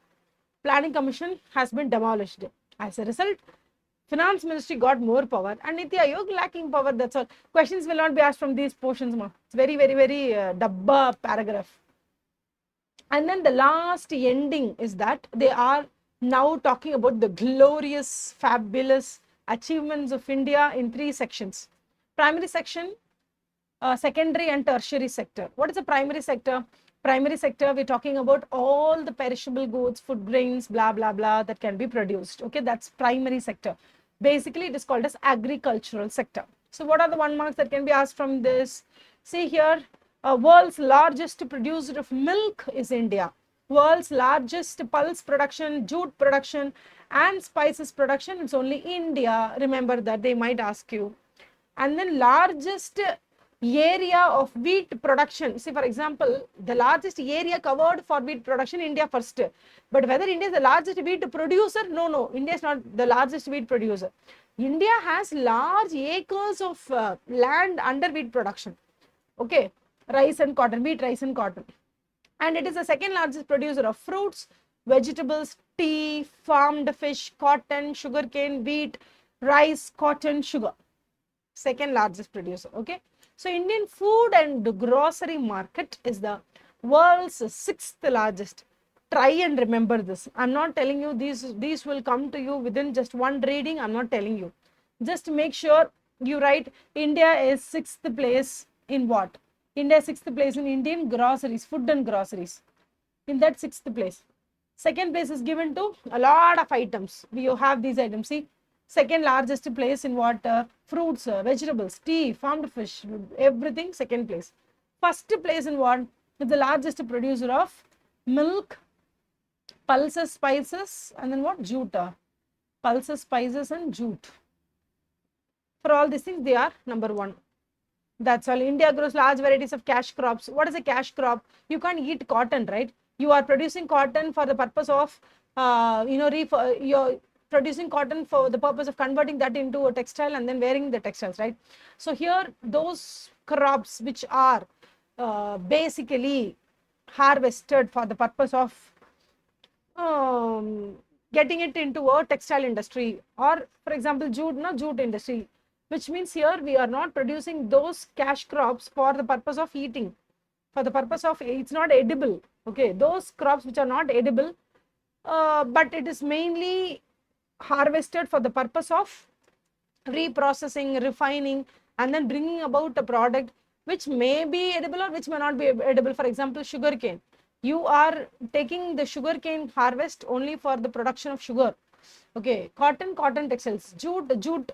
Planning Commission has been demolished. As a result, Finance Ministry got more power and Niti Aayog lacking power. That's all. Questions will not be asked from these portions. It's very, very, very dabba paragraph. And then the last ending is that they are now talking about the glorious, fabulous achievements of India in 3 sections. Primary section, secondary and tertiary sector. What is the primary sector? Primary sector, we're talking about all the perishable goods, food grains, blah, blah, blah, that can be produced. Okay, that's primary sector. Basically, it is called as agricultural sector. So what are the 1 marks that can be asked from this? See here, world's largest producer of milk is India. World's largest pulse production, jute production, and spices production, it's only India. Remember that, they might ask you. And then largest area of wheat production. See, for example, the largest area covered for wheat production, India first. But whether India is the largest wheat producer? No, India is not the largest wheat producer. India has large acres of land under wheat production. Okay, rice and cotton, wheat, rice and cotton. And it is the second largest producer of fruits, vegetables, tea, farmed fish, cotton, sugarcane, wheat, rice, cotton, sugar. Second largest producer. Okay, so Indian food and grocery market is the world's 6th largest. Try and remember this. I'm not telling you these will come to you within just one reading. I'm not telling you. Just make sure you write India is 6th place in what? India is 6th place in Indian groceries, food and groceries. In that 6th place. Second place is given to a lot of items. We have these items. See, second largest place in what? Fruits, vegetables, tea, farmed fish, everything, second place. First place in what? Is the largest producer of milk, pulses, spices, and then what? Jute. Pulses, spices, and jute. For all these things, they are number 1. That's all. India grows large varieties of cash crops. What is a cash crop? You can't eat cotton, right? You are producing cotton for the purpose of, you're producing cotton for the purpose of converting that into a textile and then wearing the textiles, right? So here, those crops which are basically harvested for the purpose of getting it into a textile industry, or for example, jute industry, which means here we are not producing those cash crops for the purpose of eating, for the purpose of, it's not edible. Okay, those crops which are not edible, but it is mainly harvested for the purpose of reprocessing, refining, and then bringing about a product which may be edible or which may not be edible. For example, sugarcane. You are taking the sugarcane harvest only for the production of sugar. Okay, cotton textiles, jute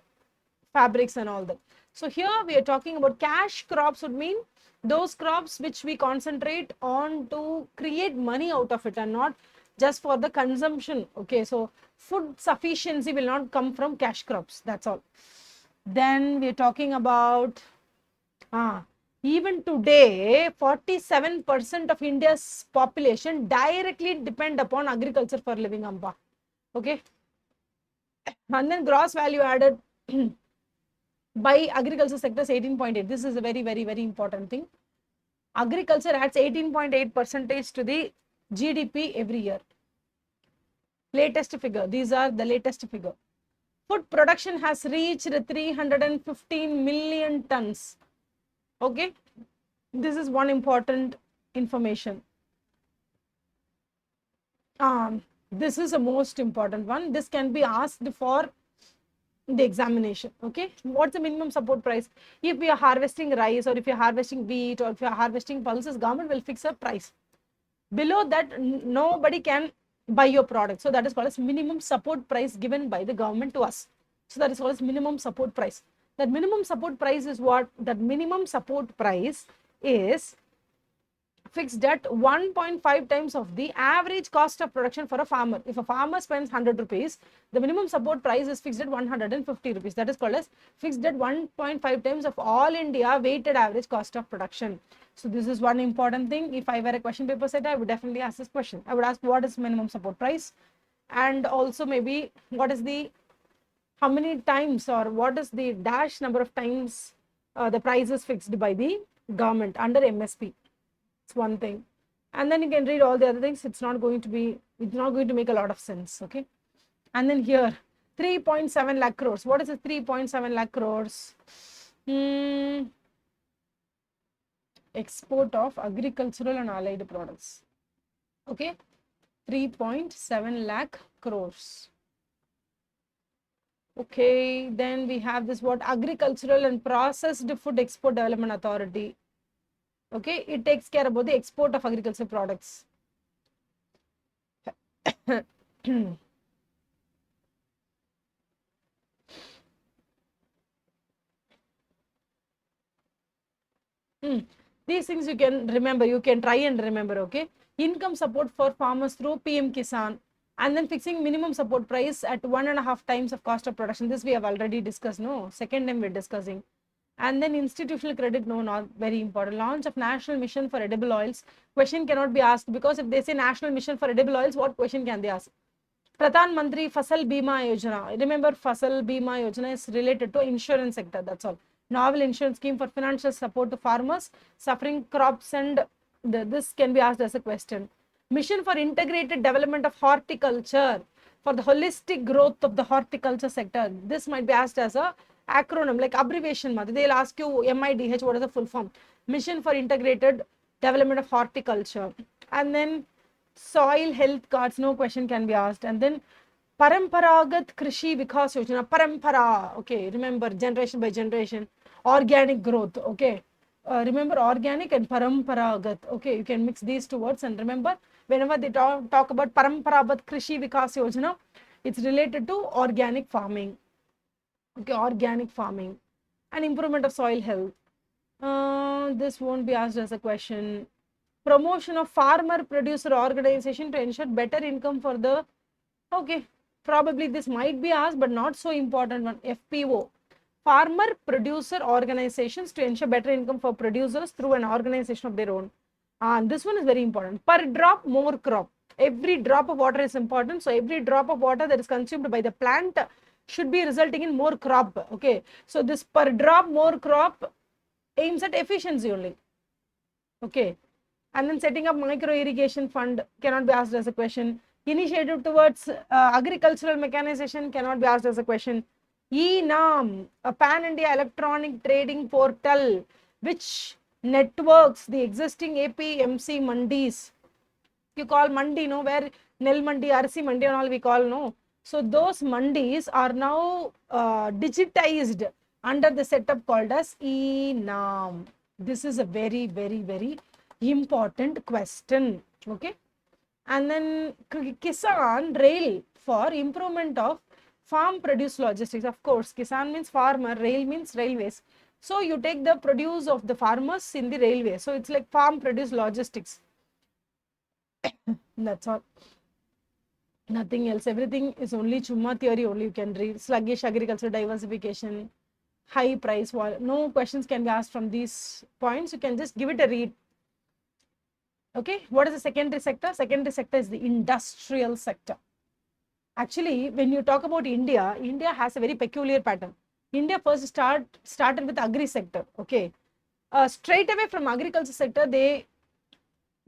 fabrics and all that. So here we are talking about cash crops would mean those crops which we concentrate on to create money out of it and not just for the consumption. Okay, so food sufficiency will not come from cash crops. That's all. Then we are talking about even today 47% of India's population directly depend upon agriculture for living, Amba. Okay, and then gross value added by agriculture sector is 18.8. This is a very, very, very important thing. Agriculture adds 18.8% to the GDP every year. Latest figure. These are the latest figure. Food production has reached 315 million tons. Okay, this is one important information. This is the most important one. This can be asked for the examination. Okay, what's the minimum support price? If we are harvesting rice, or if you're harvesting wheat, or if you're harvesting pulses, government will fix a price. Below that, nobody can buy your product. So that is called as minimum support price given by the government to us. So that is called as minimum support price. That minimum support price is what? That minimum support price is fixed at 1.5 times of the average cost of production for a farmer. If a farmer spends 100 rupees, the minimum support price is fixed at 150 rupees. That is called as fixed at 1.5 times of all India weighted average cost of production. So this is one important thing. If I were a question paper setter, I would definitely ask this question. I would ask what is minimum support price, and also maybe what is the, how many times, or what is the dash number of times the price is fixed by the government under MSP. It's one thing. And then you can read all the other things. It's not going to make a lot of sense. Okay. And then here 3.7 lakh crores. What is a 3.7 lakh crores? Export of agricultural and allied products. Okay, 3.7 lakh crores. Okay, then we have this what? Agricultural and Processed Food Export Development Authority. Okay, it takes care about the export of agricultural products. These things you can remember, you can try and remember. Okay, income support for farmers through PM Kisan, and then fixing minimum support price at 1.5 times of cost of production. This we have already discussed. No, second time we're discussing. And then institutional credit, no, not very important. Launch of national mission for edible oils. Question cannot be asked, because if they say national mission for edible oils, what question can they ask? Pradhan Mantri Fasal Bima Yojana. Remember, Fasal Bima Yojana is related to insurance sector. That's all. Novel insurance scheme for financial support to farmers suffering crops, and this can be asked as a question. Mission for integrated development of horticulture, for the holistic growth of the horticulture sector. This might be asked as a acronym, like abbreviation. They'll ask you MIDH, what is the full form? Mission for integrated development of horticulture. And then soil health cards, no question can be asked. And then Paramparagat Krishi Vikas Yojana, Parampara, okay, remember generation by generation, organic growth, okay. Remember organic and Paramparagat, okay, you can mix these two words, and remember whenever they talk about Paramparagat Krishi Vikas Yojana, it's related to organic farming, okay, organic farming and improvement of soil health. This won't be asked as a question. Promotion of farmer producer organization to ensure better income for the, okay, probably this might be asked, but not so important one. FPO, farmer producer organizations to ensure better income for producers through an organization of their own. And this one is very important. Per drop, more crop. Every drop of water is important. So every drop of water that is consumed by the plant should be resulting in more crop. Okay. So this per drop, more crop aims at efficiency only. Okay. And then setting up micro irrigation fund cannot be asked as a question. Initiative towards agricultural mechanization cannot be asked as a question. E-NAM, a pan-India electronic trading portal, which networks the existing APMC mandis. You call mandi, no, where Nel mandi, Arsi mandi and all we call, no. So those mandis are now digitized under the setup called as E-NAM. This is a very, very, very important question. Okay. And then Kisan Rail for improvement of farm produce logistics. Of course, Kisan means farmer, rail means railways. So you take the produce of the farmers in the railway. So it's like farm produce logistics. That's all. Nothing else. Everything is only Chumma theory only you can read. Sluggish agricultural diversification, high price war. No questions can be asked from these points. You can just give it a read. Okay, what is the secondary sector? Secondary sector is the industrial sector. Actually, when you talk about India, India has a very peculiar pattern. India first started with agri sector. Okay, straight away from agriculture sector, they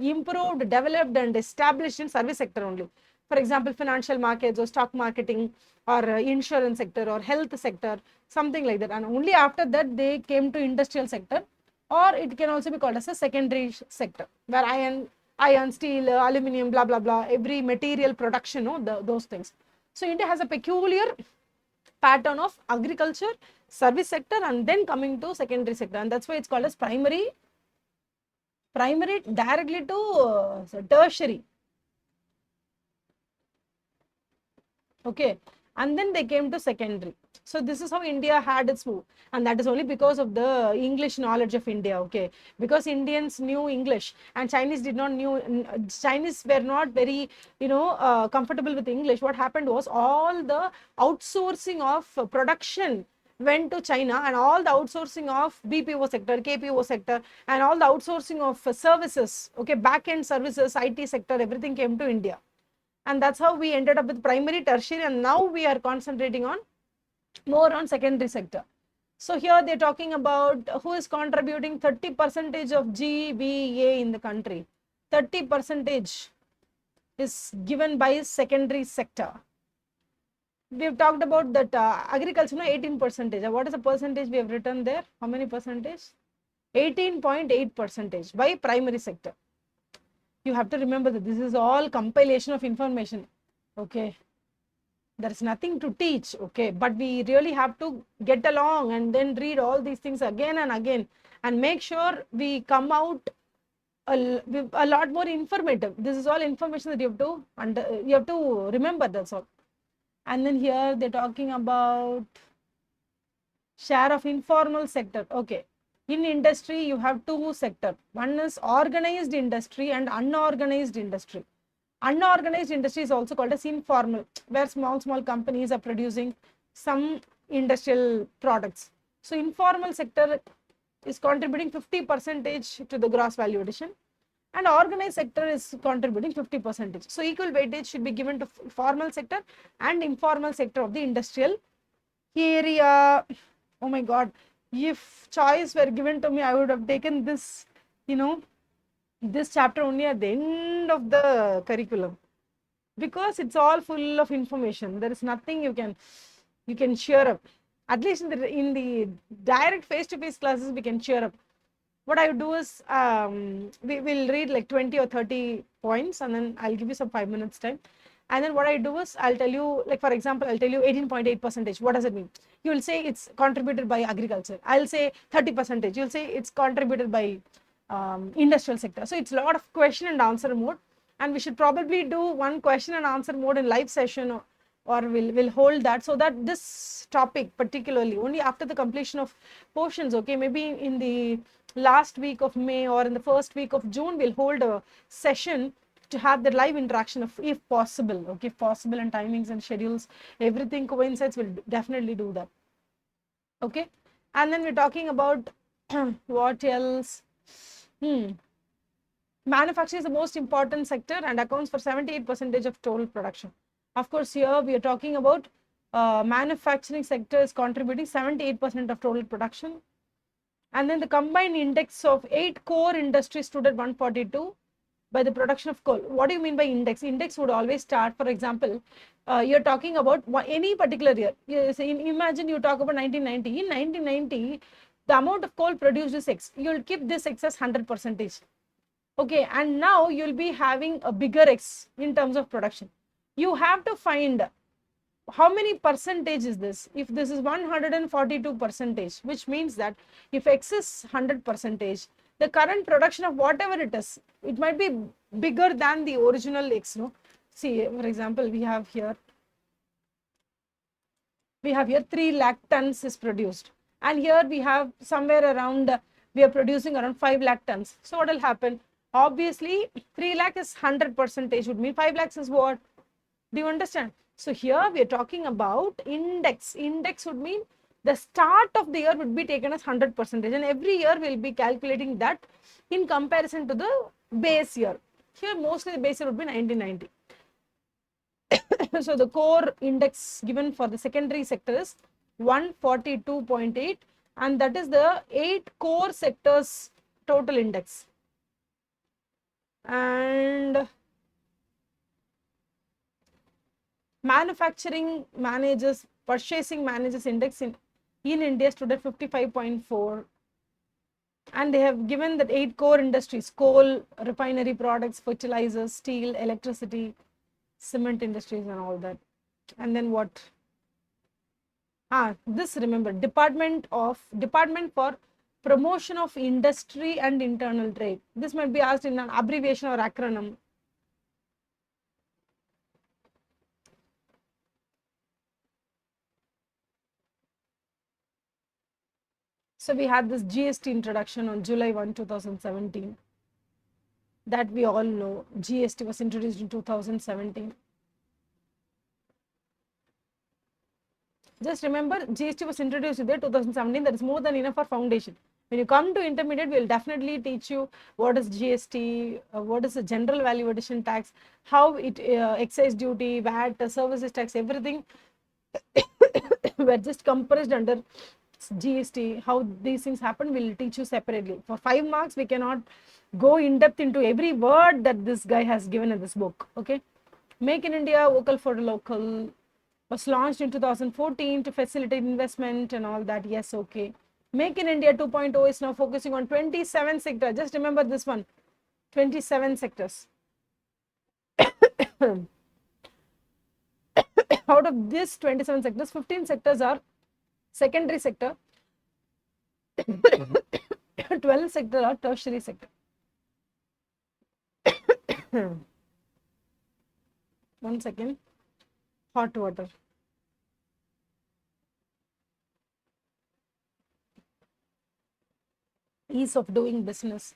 improved, developed, and established in service sector only. For example, financial markets or stock marketing or insurance sector or health sector, something like that. And only after that they came to industrial sector, or it can also be called as a secondary sector, where iron, steel, aluminum, blah, blah, blah, every material production, no, those things. So India has a peculiar pattern of agriculture, service sector, and then coming to secondary sector. And that's why it's called as primary directly to tertiary. Okay, and then they came to secondary. So this is how India had its move, and that is only because of the English knowledge of India. Okay, because Indians knew English and Chinese did not knew. Chinese were not very comfortable with English. What happened was all the outsourcing of production went to China, and all the outsourcing of BPO sector, KPO sector, and all the outsourcing of services, okay, back-end services, IT sector, everything came to India. And that's how we ended up with primary, tertiary, and now we are concentrating on more on secondary sector. So here they're talking about who is contributing 30% of GVA in the country. 30% is given by secondary sector. We've talked about that agriculture, 18%. What is the percentage we have written there? How many percentage? 18.8% by primary sector. You have to remember that this is all compilation of information. Okay. There is nothing to teach. Okay. But we really have to get along and then read all these things again and again and make sure we come out a lot more informative. This is all information that you have to remember, that's all. And then here they're talking about share of informal sector. Okay, in industry you have two sector. One is organized industry and unorganized industry. Unorganized industry is also called as informal, where small companies are producing some industrial products. So informal sector is contributing 50% to the gross value addition, and organized sector is contributing 50%. So equal weightage should be given to formal sector and informal sector of the industrial area. Oh my god, if choice were given to me, I would have taken this, this chapter only at the end of the curriculum, because it's all full of information. There is nothing you can cheer up. At least in the direct face-to-face classes, we can cheer up. What I would do is, we will read like 20 or 30 points, and then I'll give you some 5 minutes time. And then what I do is, I'll tell you, like for example, I'll tell you 18.8%. What does it mean? You will say it's contributed by agriculture. I'll say 30%. You'll say it's contributed by industrial sector. So it's a lot of question and answer mode, and we should probably do one question and answer mode in live session, or we'll hold that, so that this topic particularly only after the completion of portions, okay, maybe in the last week of May or in the first week of June, we'll hold a session to have the live interaction if possible, okay, if possible, and timings and schedules, everything coincides, we'll definitely do that, okay. And then we're talking about what else? Manufacturing is the most important sector and accounts for 78% of total production. Of course, here we are talking about manufacturing sector is contributing 78% of total production. And then the combined index of 8 core industries stood at 142 by the production of coal. What do you mean by index? Index would always start, for example, you're talking about any particular year. Imagine you talk about 1990. In 1990, the amount of coal produced is X. You'll keep this X as 100%. Okay, and now you'll be having a bigger X in terms of production. You have to find how many percentage is this. If this is 142%, which means that if X is 100%, the current production of whatever it is, it might be bigger than the original X, no? See, for example, we have here 3 lakh tons is produced, and here we have somewhere around, we are producing around 5 lakh tons. So what will happen? Obviously 3 lakh is 100%, would mean 5 lakhs is what? Do you understand? So here we are talking about index. Index would mean the start of the year would be taken as 100%, and every year we'll be calculating that in comparison to the base year. Here mostly the base year would be 1990. So the core index given for the secondary sector is 142.8, and that is the 8 core sectors total index. And manufacturing managers, purchasing managers index in India stood at 55.4, and they have given that 8 core industries: coal, refinery products, fertilizers, steel, electricity, cement industries, and all that. And then what? This, remember, Department for Promotion of Industry and Internal Trade. This might be asked in an abbreviation or acronym. So we had this GST introduction on July 1, 2017. That we all know. GST was introduced in 2017. Just remember, GST was introduced in 2017. That is more than enough for foundation. When you come to intermediate, we will definitely teach you what is GST, what is the general value addition tax, how it excise duty, VAT, services tax, everything were just compressed under GST. How these things happen, we will teach you separately. For 5 marks, we cannot go in depth into every word that this guy has given in this book. Okay, Make in India, Vocal for Local was launched in 2014 to facilitate investment and all that. Yes, okay. Make in India 2.0 is now focusing on 27 sectors. Just remember this one, 27 sectors. Out of this 27 sectors, 15 sectors are secondary sector, 12 sectors are tertiary sector. 1 second. Hot water. Ease of doing business.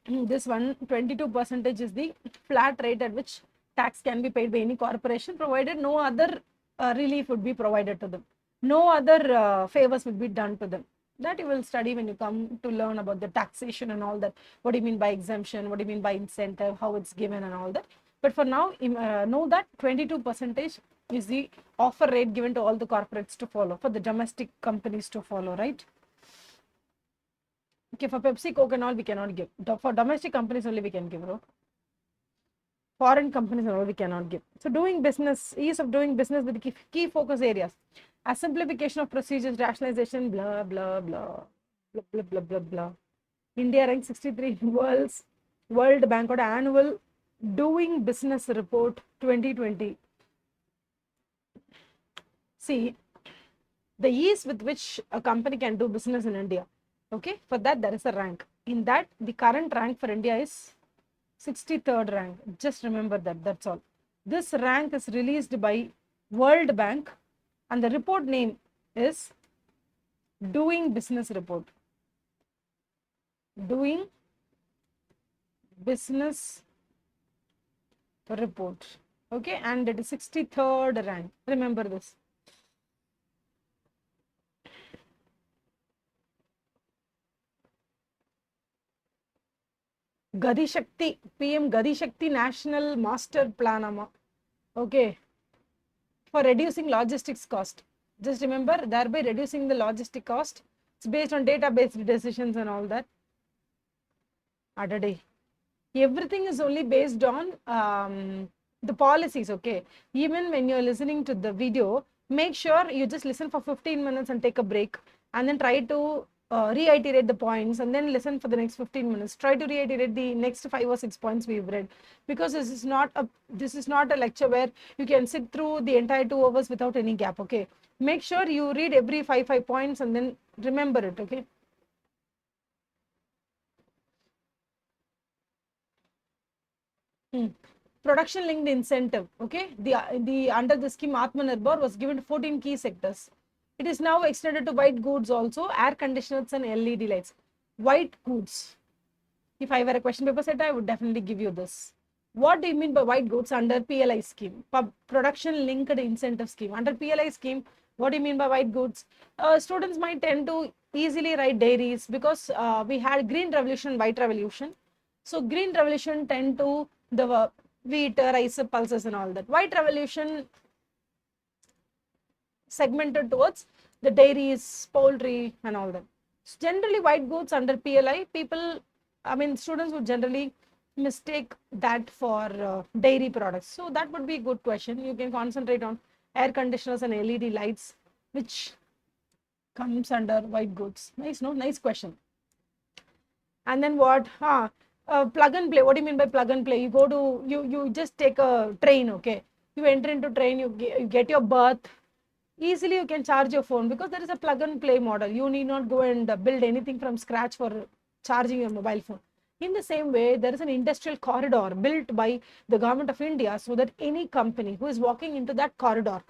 This one, 22% is the flat rate at which tax can be paid by any corporation, provided no other relief would be provided to them. No other favors would be done to them. That you will study when you come to learn about the taxation and all that. What do you mean by exemption? What do you mean by incentive? How it's given and all that. But for now, know that 22% is the offer rate given to all the corporates to follow, for the domestic companies to follow, right? Okay, for Pepsi, Coke and all we cannot give. For domestic companies only we can give, bro. Foreign companies and all we cannot give. So doing business, ease of doing business with the key focus areas. A simplification of procedures, rationalization, blah, blah, blah, blah, blah, blah, blah, blah. India ranked 63 World Bank or annual doing business report 2020. See, the ease with which a company can do business in India. Okay, for that there is a rank. In that, the current rank for India is 63rd rank. Just remember that, that's all. This rank is released by World Bank and the report name is Doing Business Report. Doing Business Report. Okay, and it is 63rd rank. Remember this. Gadi Shakti, PM Gadi Shakti National Master Plan. Okay, for reducing logistics cost. Just remember, thereby reducing the logistic cost. It's based on database decisions and all that. Adade. Everything is only based on the policies, okay? Even when you're listening to the video, make sure you just listen for 15 minutes and take a break and then try to reiterate the points and then listen for the next 15 minutes. Try to reiterate the next 5 or 6 points we've read, because this is not a lecture where you can sit through the entire 2 hours without any gap, okay? Make sure you read every 5 points and then remember it, okay? Production linked incentive, okay? The under the scheme Atmanirbhar was given to 14 key sectors. It is now extended to white goods also, air conditioners and LED lights. White goods. If I were a question paper set, I would definitely give you this. What do you mean by white goods under PLI scheme? Production linked incentive scheme. Under PLI scheme, what do you mean by white goods? Students might tend to easily write dairies because we had green revolution, white revolution. So green revolution tend to the wheat, rice, pulses and all that. White revolution segmented towards the dairies, poultry and all that. So generally white goods under PLI, students would generally mistake that for dairy products. So that would be a good question. You can concentrate on air conditioners and LED lights, which comes under white goods. Nice, no? Nice question. And then what? Plug and play. What do you mean by plug and play? You go to, you just take a train, okay? You enter into train, you get your berth. Easily you can charge your phone because there is a plug and play model. You need not go and build anything from scratch for charging your mobile phone. In the same way, there is an industrial corridor built by the government of India so that any company who is walking into that corridor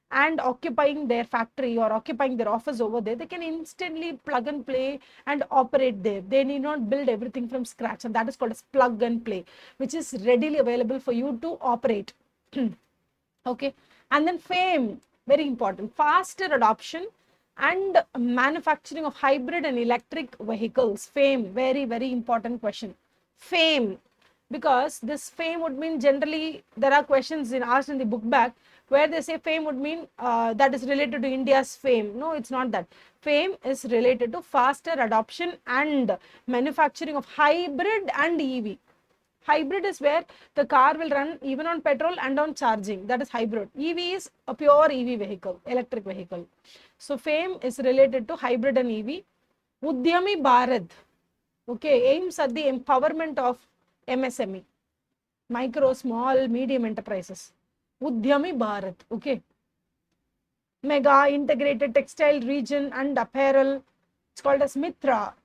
and occupying their factory or occupying their office over there, they can instantly plug and play and operate there. They need not build everything from scratch, and that is called as plug and play, which is readily available for you to operate. Okay, and then FAME, very important, faster adoption and manufacturing of hybrid and electric vehicles. FAME, very, very important question. FAME, because this FAME would mean, generally there are questions asked in the book bag where they say FAME would mean that is related to India's FAME. No, it's not that. FAME is related to faster adoption and manufacturing of hybrid and EV. Hybrid is where the car will run even on petrol and on charging. That is hybrid. EV is a pure EV vehicle, electric vehicle. So FAME is related to hybrid and EV. Udyami Bharat, okay, aims at the empowerment of MSME, micro, small, medium enterprises. Udyami Bharat, okay. Mega integrated textile region and apparel. It's called as Mitra.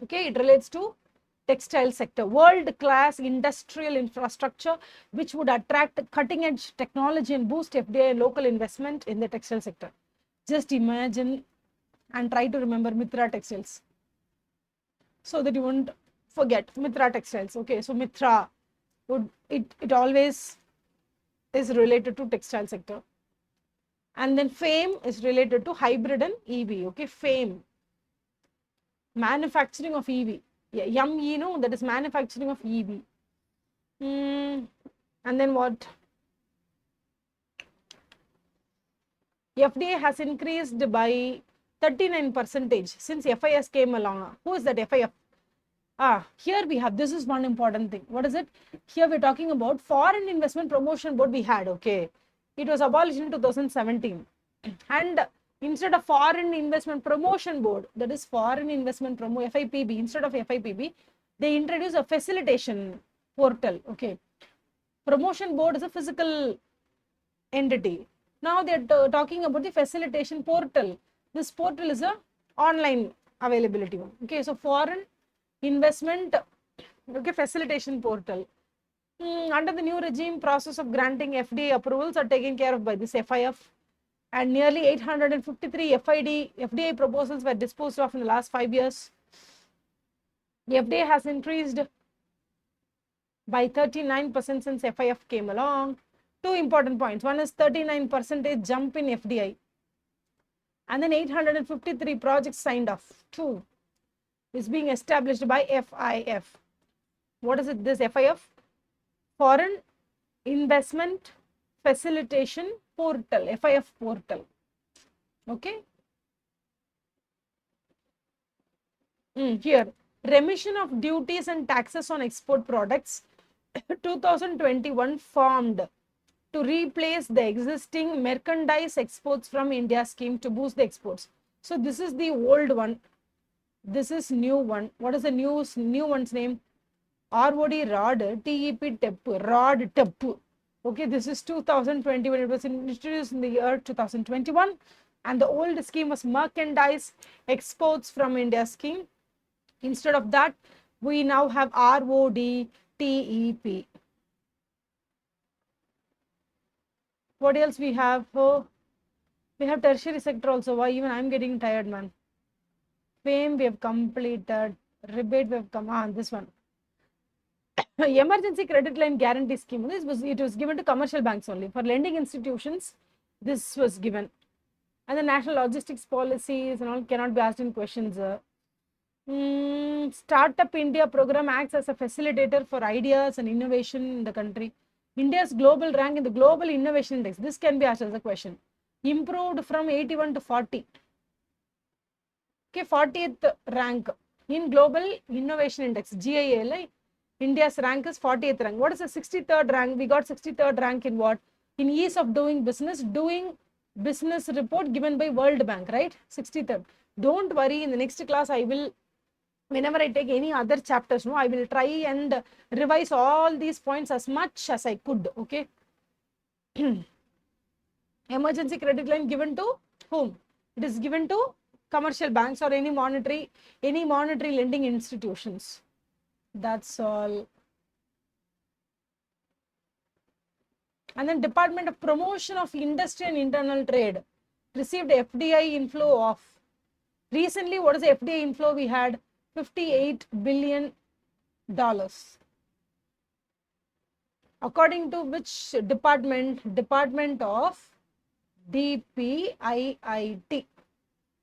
Okay, it relates to textile sector. World-class industrial infrastructure which would attract cutting-edge technology and boost FDI and local investment in the textile sector. Just imagine and try to remember Mitra Textiles so that you won't forget Mitra Textiles. Okay, so Mitra would it always is related to textile sector. And then FAME is related to hybrid and EV. Okay, FAME, manufacturing of EV. Yeah, YME, that is manufacturing of EV. And then what? FDI has increased by 39% since FIS came along. Who is that FIF? Here we have, this is one important thing. What is it? Here we're talking about Foreign Investment Promotion Board we had, okay. It was abolished in 2017. And instead of Foreign Investment Promotion Board, that is Foreign Investment FIPB, instead of FIPB, they introduced a facilitation portal, okay. Promotion Board is a physical entity. Now they're talking about the facilitation portal. This portal is a online availability one. Okay, so Foreign Investment facilitation portal. Under the new regime, process of granting FDI approvals are taken care of by this FIF, and nearly 853 FDI proposals were disposed of in the last 5 years. The FDI has increased by 39% since FIF came along. Two important points. One is 39% jump in FDI, and then 853 projects signed off. Two is being established by FIF. What is it, this FIF? Foreign Investment Facilitation Portal, FIF portal. Okay. Here, remission of duties and taxes on export products 2021 formed to replace the existing merchandise exports from India scheme to boost the exports. So this is the old one. This is new one. What is the new one's name? ROD ROD TEP TEP ROD TEP. Okay, this is 2021. It was introduced in the year 2021, and the old scheme was merchandise exports from India scheme. Instead of that, we now have ROD TEP. What else we have? Oh, we have tertiary sector also. Why even I'm getting tired, man. FAME we have completed. Rebate we have come. This one. Emergency credit line guarantee scheme. It was given to commercial banks only. For lending institutions, this was given. And the national logistics policies and all cannot be asked in questions. Startup India program acts as a facilitator for ideas and innovation in the country. India's global rank in the Global Innovation Index. This can be asked as a question. Improved from 81 to 40. Okay, 40th rank in Global Innovation Index, GIA. India's rank is 40th rank. What is the 63rd rank? We got 63rd rank in what? In ease of doing business report given by World Bank, right? 63rd. Don't worry, in the next class I will, whenever I take any other chapters, I will try and revise all these points as much as I could, okay? Emergency credit line given to whom? It is given to commercial banks or any monetary lending institutions. That's all. And then Department of Promotion of Industry and Internal Trade received FDI inflow of, recently what is the FDI inflow we had? $58 billion. According to which department? Department of DPIIT.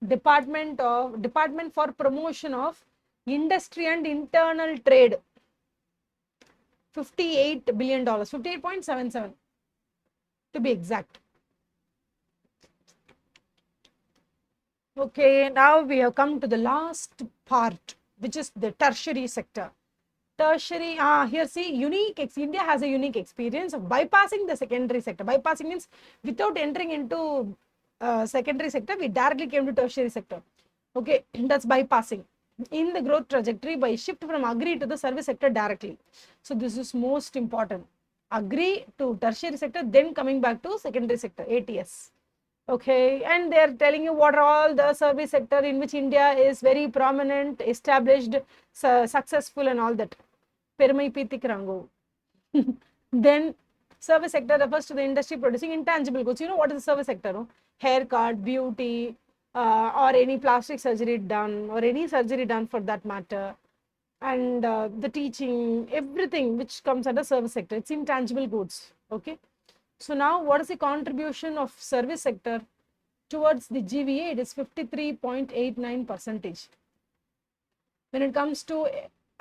Department for Promotion of Industry and Internal Trade. $58 billion, 58.77 to be exact. Okay, now we have come to the last part, which is the tertiary sector. Tertiary, here see, India has a unique experience of bypassing the secondary sector. Bypassing means without entering into secondary sector, we directly came to tertiary sector. Okay, that's bypassing in the growth trajectory by shift from agri to the service sector directly. So this is most important. Agri to tertiary sector, then coming back to secondary sector, ATS. Okay, and they're telling you what are all the service sector in which India is very prominent, established, successful and all that. Permai Pithikirango. Then service sector refers to the industry producing intangible goods. You know what is the service sector? No? Haircut, beauty, or any plastic surgery done, or any surgery done for that matter. And the teaching, everything which comes under service sector. It's intangible goods. Okay. So now what is the contribution of service sector towards the GVA? It is 53.89%. When it comes to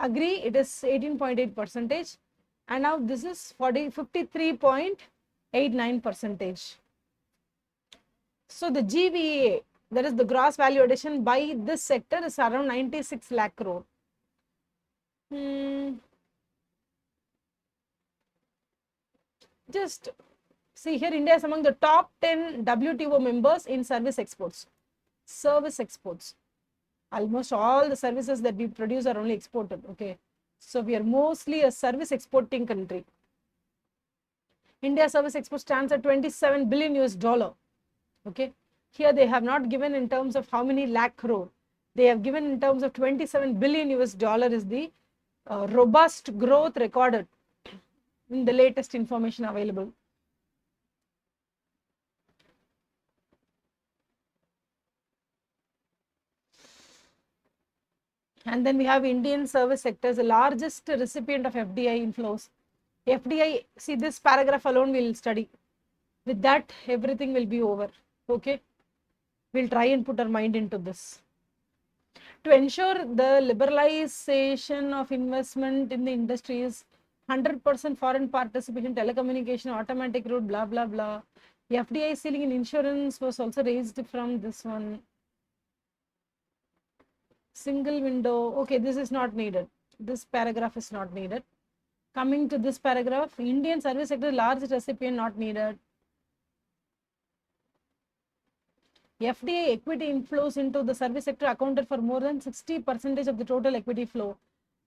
agri, it is 18.8%. And now this is 53.89%. So the GVA, that is the gross value addition by this sector, is around 96 lakh crore. Just see here, India is among the top 10 WTO members in service exports. Service exports. Almost all the services that we produce are only exported. Okay. So we are mostly a service exporting country. India service export stands at 27 billion US dollar. Okay. Here they have not given in terms of how many lakh crore. They have given in terms of 27 billion US dollar is the robust growth recorded in the latest information available. And then we have Indian service sector as the largest recipient of FDI inflows. FDI, see this paragraph alone we'll study. With that, everything will be over. Okay. We'll try and put our mind into this. To ensure the liberalization of investment in the industries, 100% foreign participation, telecommunication, automatic route, blah, blah, blah. FDI ceiling in insurance was also raised from this one. Single window. Okay, this is not needed. This paragraph is not needed. Coming to this paragraph, Indian service sector large recipient not needed. FDI equity inflows into the service sector accounted for more than 60% of the total equity flow.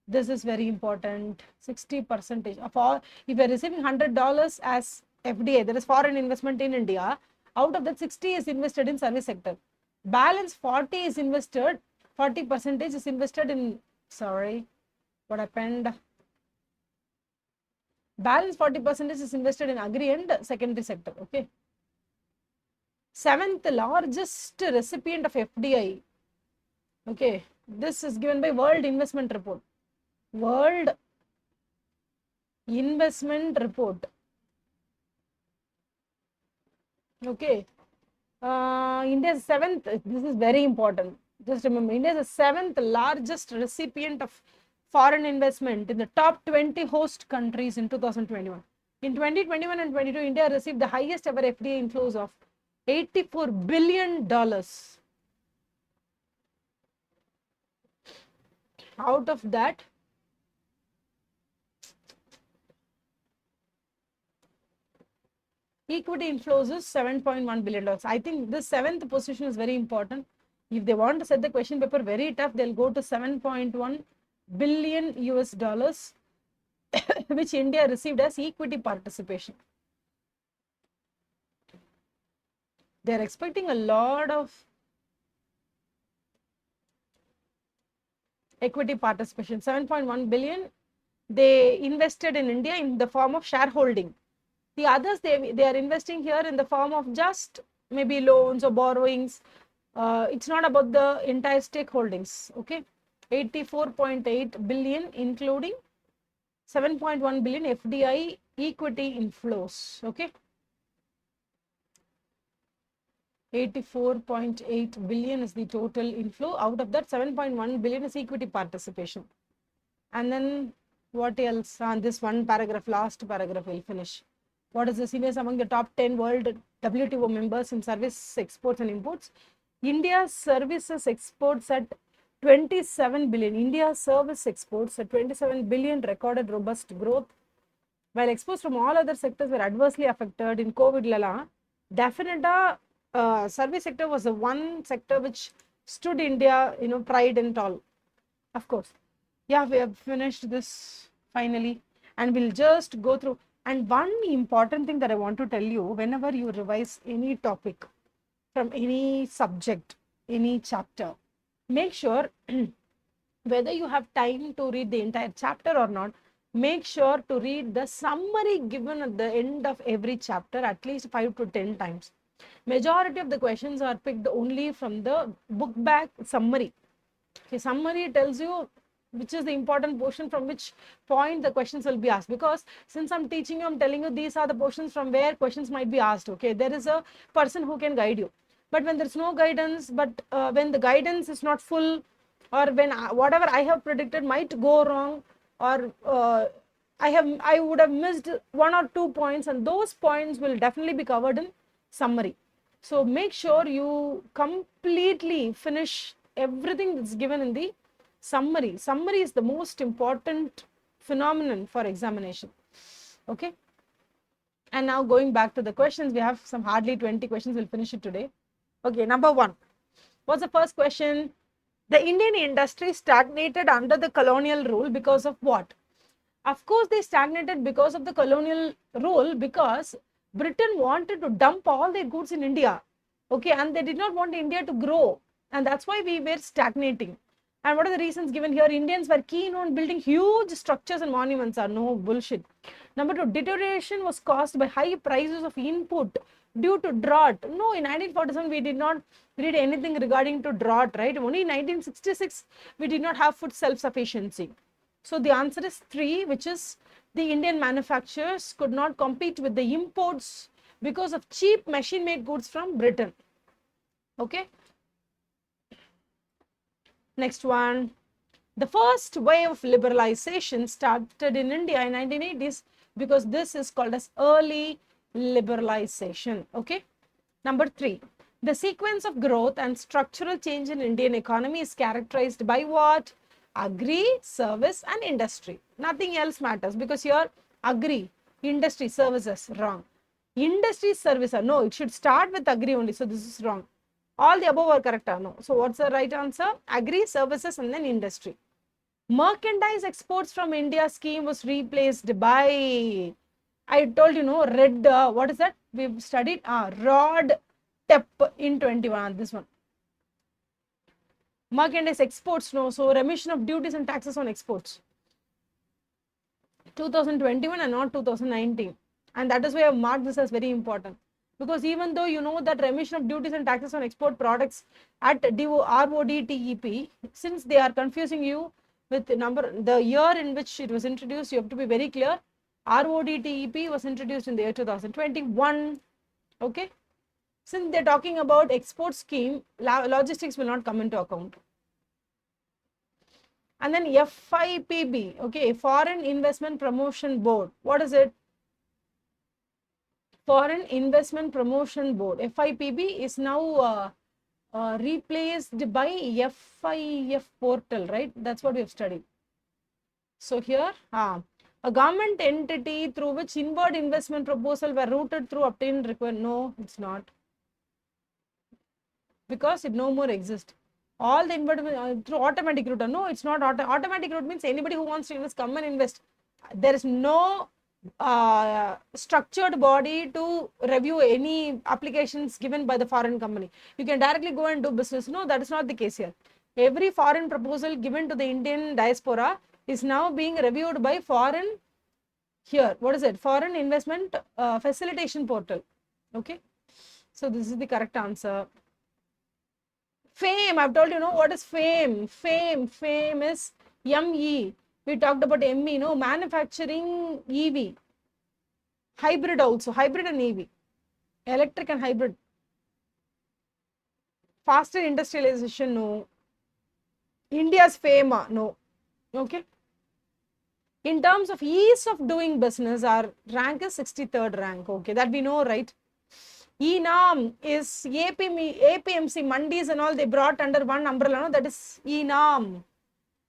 This is very important. 60% of all, if you are receiving $100 as FDI, that is foreign investment in India, out of that 60 is invested in service sector. Balance 40 is invested, 40% is invested in, sorry, what happened? Balance 40% is invested in agri and secondary sector. Okay. 7th largest recipient of FDI. Okay, this is given by World Investment Report. World Investment Report. Okay, India is 7th. This is very important. Just remember, India is the 7th largest recipient of foreign investment in the top 20 host countries in 2021. In 2021 and 22, India received the highest ever FDI inflows of $84 billion. Out of that, equity inflows is $7.1 billion. I think this 7th position is very important. If they want to set the question paper very tough, they'll go to 7.1 billion US dollars, which India received as equity participation. They're expecting a lot of equity participation. 7.1 billion they invested in India in the form of shareholding. The others, they are investing here in the form of just maybe loans or borrowings. It's not about the entire stakeholdings. Okay, 84.8 billion including 7.1 billion FDI equity inflows. Okay, 84.8 billion is the total inflow. Out of that, 7.1 billion is equity participation. And then what else? This one paragraph, last paragraph will finish. What is this? India is among the top 10 world WTO members in service exports and imports. India's services exports at 27 billion. India's service exports at 27 billion recorded robust growth. While exports from all other sectors were adversely affected in COVID lala, definitely service sector was the one sector which stood India, pride and all. Of course. Yeah, we have finished this finally, and we'll just go through. And one important thing that I want to tell you, whenever you revise any topic, from any subject, any chapter, make sure whether you have time to read the entire chapter or not, make sure to read the summary given at the end of every chapter at least 5 to 10 times. Majority of the questions are picked only from the book back summary. Okay, summary tells you which is the important portion, from which point the questions will be asked. Because since I'm teaching you, I'm telling you these are the portions from where questions might be asked. Okay, there is a person who can guide you. But when there's no guidance, when the guidance is not full, or when whatever I have predicted might go wrong, or I would have missed 1 or 2 points, and those points will definitely be covered in summary. So make sure you completely finish everything that's given in the summary. Summary is the most important phenomenon for examination. Okay. And now going back to the questions, we have some hardly 20 questions. We'll finish it today. Okay, number 1. What's the first question? The Indian industry stagnated under the colonial rule because of what? Of course, they stagnated because of the colonial rule, because Britain wanted to dump all their goods in India. Okay, and they did not want India to grow. And that's why we were stagnating. And what are the reasons given here? Indians were keen on building huge structures and monuments. Are no bullshit. Number 2, deterioration was caused by high prices of input due to drought. No, in 1947 we did not read anything regarding to drought, right? Only in 1966 we did not have food self-sufficiency. So the answer is 3, which is the Indian manufacturers could not compete with the imports because of cheap machine-made goods from Britain. Okay. Next one. The first wave of liberalization started in India in 1980s, because this is called as early liberalization. Okay. Number 3. The sequence of growth and structural change in Indian economy is characterized by what? Agri, service and industry. Nothing else matters, because here agri, industry, services, wrong. Industry, service, no, it should start with agri only. So this is wrong. All the above are correct or no? So what's the right answer? Agri, services and then industry. Merchandise exports from India scheme was replaced by, I told you, no, red, what is that? We've studied rod tep in 21, this one. Merchandise exports, no, so remission of duties and taxes on exports. 2021 and not 2019. And that is why I've marked this as very important. Because even though you know that remission of duties and taxes on export products at RODTEP, since they are confusing you with the year in which it was introduced, you have to be very clear. RODTEP was introduced in the year 2021. Okay. Since they're talking about export scheme, logistics will not come into account. And then FIPB, okay, Foreign Investment Promotion Board. What is it? Foreign Investment Promotion Board. FIPB is now replaced by FIF portal, right? That's what we have studied. So here, a government entity through which inward investment proposal were routed through obtained requirement. No, it's not. Because it no more exists. All the inward through automatic route. No, it's not. Automatic route means anybody who wants to invest, come and invest. There is no structured body to review any applications given by the foreign company. You can directly go and do business. No, that is not the case here. Every foreign proposal given to the Indian diaspora is now being reviewed by foreign, here, what is it? Foreign Investment Facilitation Portal. Okay. So this is the correct answer. Fame, I've told you, know what is fame? Fame is ME. We talked about ME, no, manufacturing EV. Hybrid also, hybrid and EV. Electric and hybrid. Faster industrialization, no. India's fame, no. Okay. In terms of ease of doing business, our rank is 63rd rank. Okay, that we know, right? ENAM is APMC, mandis and all, they brought under one umbrella, no? That is ENAM,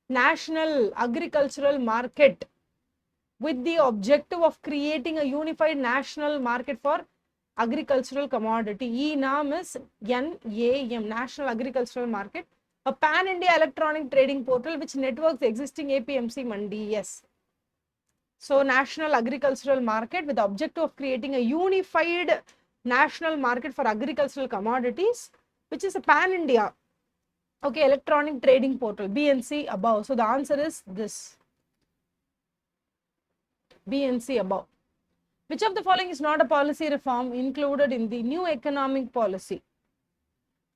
National Agricultural Market, with the objective of creating a unified national market for agricultural commodity. ENAM is NAM, National Agricultural Market, a pan-India electronic trading portal which networks the existing APMC mandi. Yes. So National Agricultural Market with the objective of creating a unified national market for agricultural commodities, which is a pan-India, okay, electronic trading portal, BNC above. So the answer is this, BNC above. Which of the following is not a policy reform included in the new economic policy?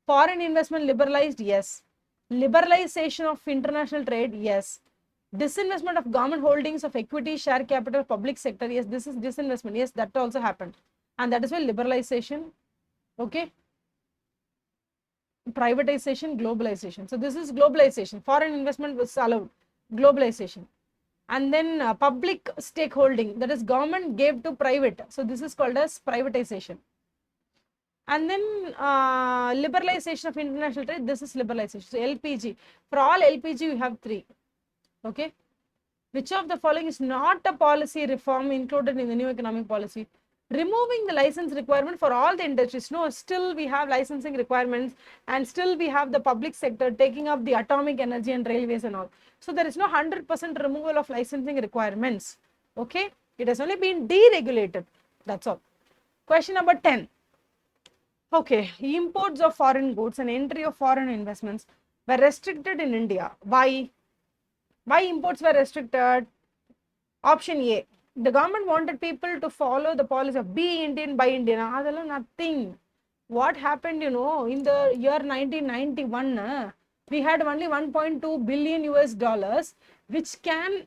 Foreign investment liberalized, yes. Liberalization of international trade, yes. Disinvestment of government holdings of equity, share capital, public sector, yes, this is disinvestment, yes, that also happened. And that is why liberalization, okay. Privatization, globalization. So this is globalization. Foreign investment was allowed, globalization. And then public stakeholding, that is government gave to private. So this is called as privatization. And then liberalization of international trade, this is liberalization. So LPG, for all LPG we have 3, okay. Which of the following is not a policy reform included in the new economic policy? Removing the license requirement for all the industries. No, still we have licensing requirements, and still we have the public sector taking up the atomic energy and railways and all. So there is no 100% removal of licensing requirements, okay. It has only been deregulated, that's all. Question number 10. Okay, imports of foreign goods and entry of foreign investments were restricted in India. Why? Why imports were restricted? Option A, the government wanted people to follow the policy of be Indian, buy Indian. Adala nothing. What happened, in the year 1991, we had only 1.2 billion US dollars, which can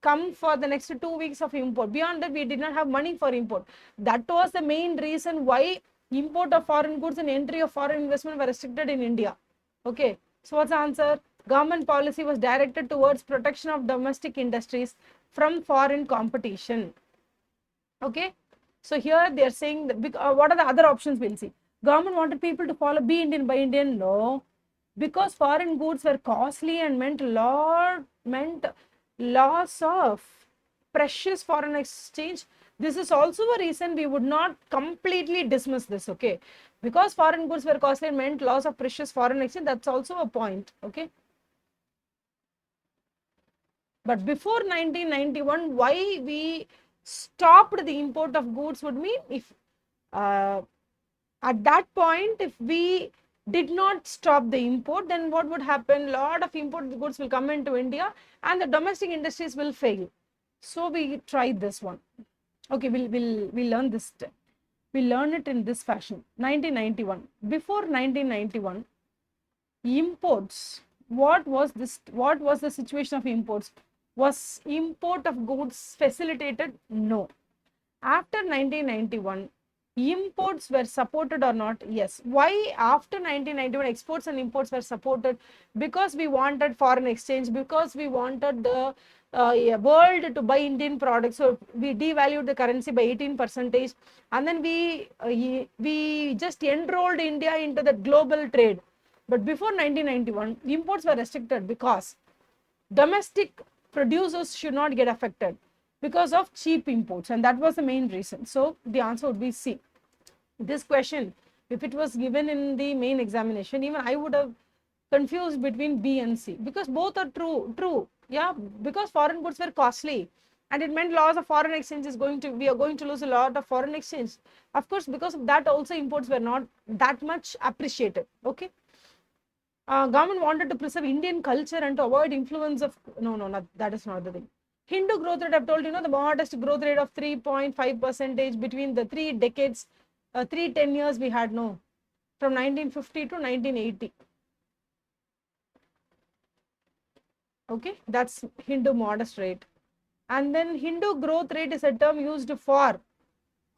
come for the next 2 weeks of import. Beyond that, we did not have money for import. That was the main reason why import of foreign goods and entry of foreign investment were restricted in India. Okay, so what's the answer? Government policy was directed towards protection of domestic industries from foreign competition. Okay, so here they are saying that, what are the other options? We'll see. Government wanted people to follow be Indian, buy Indian. No, because foreign goods were costly and meant loss of precious foreign exchange. This is also a reason we would not completely dismiss this, okay. Because foreign goods were costly and meant loss of precious foreign exchange, that's also a point, okay. But before 1991, why we stopped the import of goods would mean if at that point, if we did not stop the import, then what would happen? A lot of import goods will come into India and the domestic industries will fail. So we tried this one. Okay, we'll learn this. We'll learn it in this fashion. 1991. Before 1991, imports. What was the situation of imports? Was import of goods facilitated? No. After 1991, imports were supported or not? Yes. Why after 1991 exports and imports were supported? Because we wanted foreign exchange, because we wanted the world to buy Indian products. So we devalued the currency by 18%, and then we just enrolled India into the global trade. But before 1991, imports were restricted because domestic producers should not get affected because of cheap imports, and that was the main reason. So the answer would be C. This question, if it was given in the main examination, even I would have confused between B and C, because both are true. Yeah, because foreign goods were costly and it meant loss of foreign exchange we are going to lose a lot of foreign exchange. Of course, because of that also imports were not that much appreciated. Okay. Government wanted to preserve Indian culture and to avoid influence of, no, that is not the thing. Hindu growth rate, I've told you, the modest growth rate of 3.5% between the 3 decades, 10 years we had, from 1950 to 1980. Okay, that's Hindu modest rate. And then Hindu growth rate is a term used for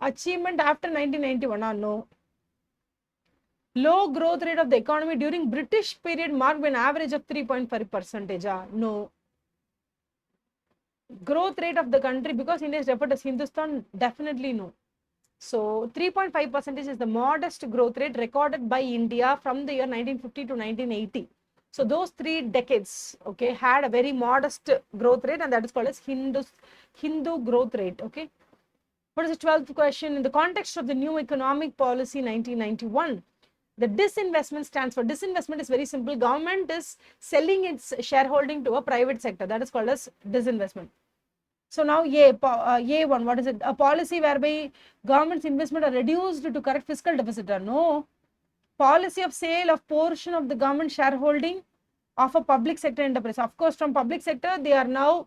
achievement after 1991, no. Low growth rate of the economy during British period marked by an average of 3.5%, no. Growth rate of the country, because India is referred as Hindustan, definitely no. So 3.5% is the modest growth rate recorded by India from the year 1950 to 1980. So those 3 decades, okay, had a very modest growth rate, and that is called as Hindu growth rate. Okay. What is the 12th question? In the context of the new economic policy 1991, the disinvestment stands for, disinvestment is very simple. Government is selling its shareholding to a private sector. That is called as disinvestment. So now A1, what is it? A policy whereby government's investment are reduced to correct fiscal deficit. No. Policy of sale of portion of the government shareholding of a public sector enterprise. Of course, from public sector, they are now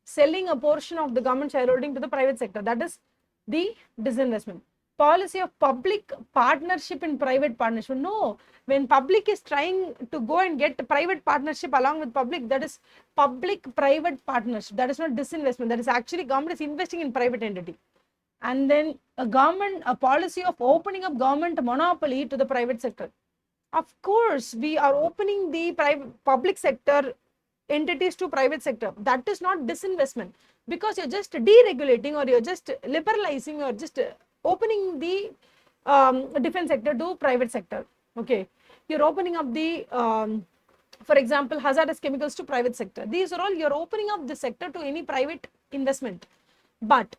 selling a portion of the government shareholding to the private sector. That is the disinvestment. Policy of public partnership in private partnership. No, when public is trying to go and get private partnership along with public, that is public-private partnership. That is not disinvestment. That is actually government is investing in private entity. And then a policy of opening up government monopoly to the private sector. Of course, we are opening the public sector entities to private sector. That is not disinvestment, because you're just deregulating, or you're just liberalizing, or just opening the defense sector to private sector. Okay, you're opening up the for example, hazardous chemicals to private sector. These are all, you're opening up the sector to any private investment. But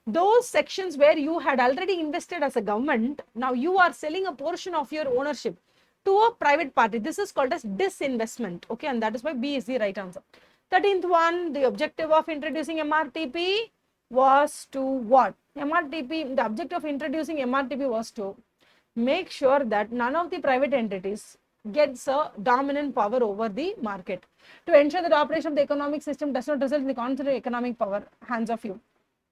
those sections where you had already invested as a government, now you are selling a portion of your ownership to a private party. This is called as disinvestment. Okay, and that is why B is the right answer. 13th one, the objective of introducing MRTP was to what? The objective of introducing MRTP was to make sure that none of the private entities gets a dominant power over the market, to ensure that the operation of the economic system does not result in the concentrated economic power hands of few,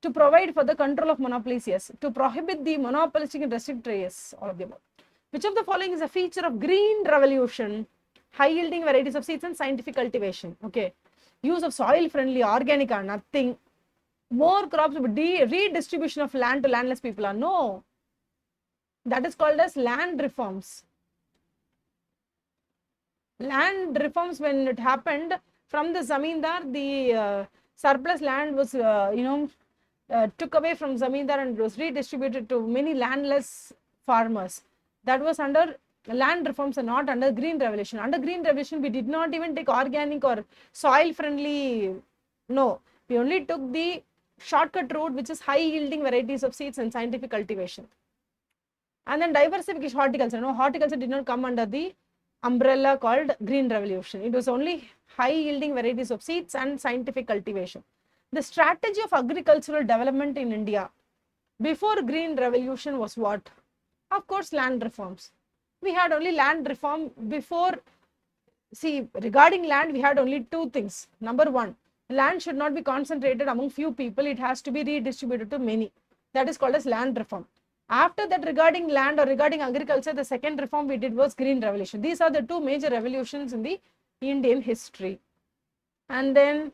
to provide for the control of monopolies, yes, to prohibit the monopolistic and restrictive, yes, all of the above. Which of the following is a feature of green revolution? High yielding varieties of seeds and scientific cultivation. Okay, use of soil friendly, organic are nothing. More crops, redistribution of land to landless people are no. That is called as land reforms. Land reforms, when it happened from the zamindar, the surplus land was took away from zamindar and was redistributed to many landless farmers. That was under land reforms and not under green revolution. Under green revolution, we did not even take organic or soil friendly. No, we only took the shortcut route, which is high yielding varieties of seeds and scientific cultivation. And then diversification, horticulture. No, horticulture did not come under the umbrella called green revolution. It was only high yielding varieties of seeds and scientific cultivation. The strategy of agricultural development in India before green revolution was what? Of course, land reforms. We had only land reform before. See, regarding land, we had only two things. Number one, land should not be concentrated among few people. It has to be redistributed to many. That is called as land reform. After that, regarding land or regarding agriculture, the second reform we did was green revolution. These are the two major revolutions in the Indian history. And then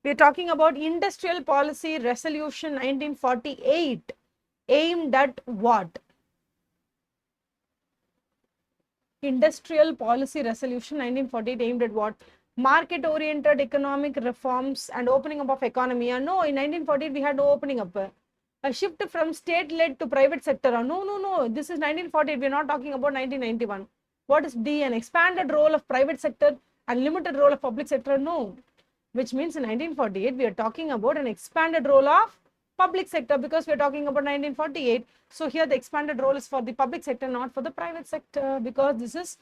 we are talking about Industrial Policy Resolution 1948 aimed at what? Industrial Policy Resolution 1948 aimed at what? Market-oriented economic reforms and opening up of economy. No, in 1948 we had no opening up. A shift from state-led to private sector. No. This is 1948. We are not talking about 1991. What is D? An expanded role of private sector and limited role of public sector? No. Which means in 1948 we are talking about an expanded role of public sector, because we are talking about 1948. So here the expanded role is for the public sector, not for the private sector, because this is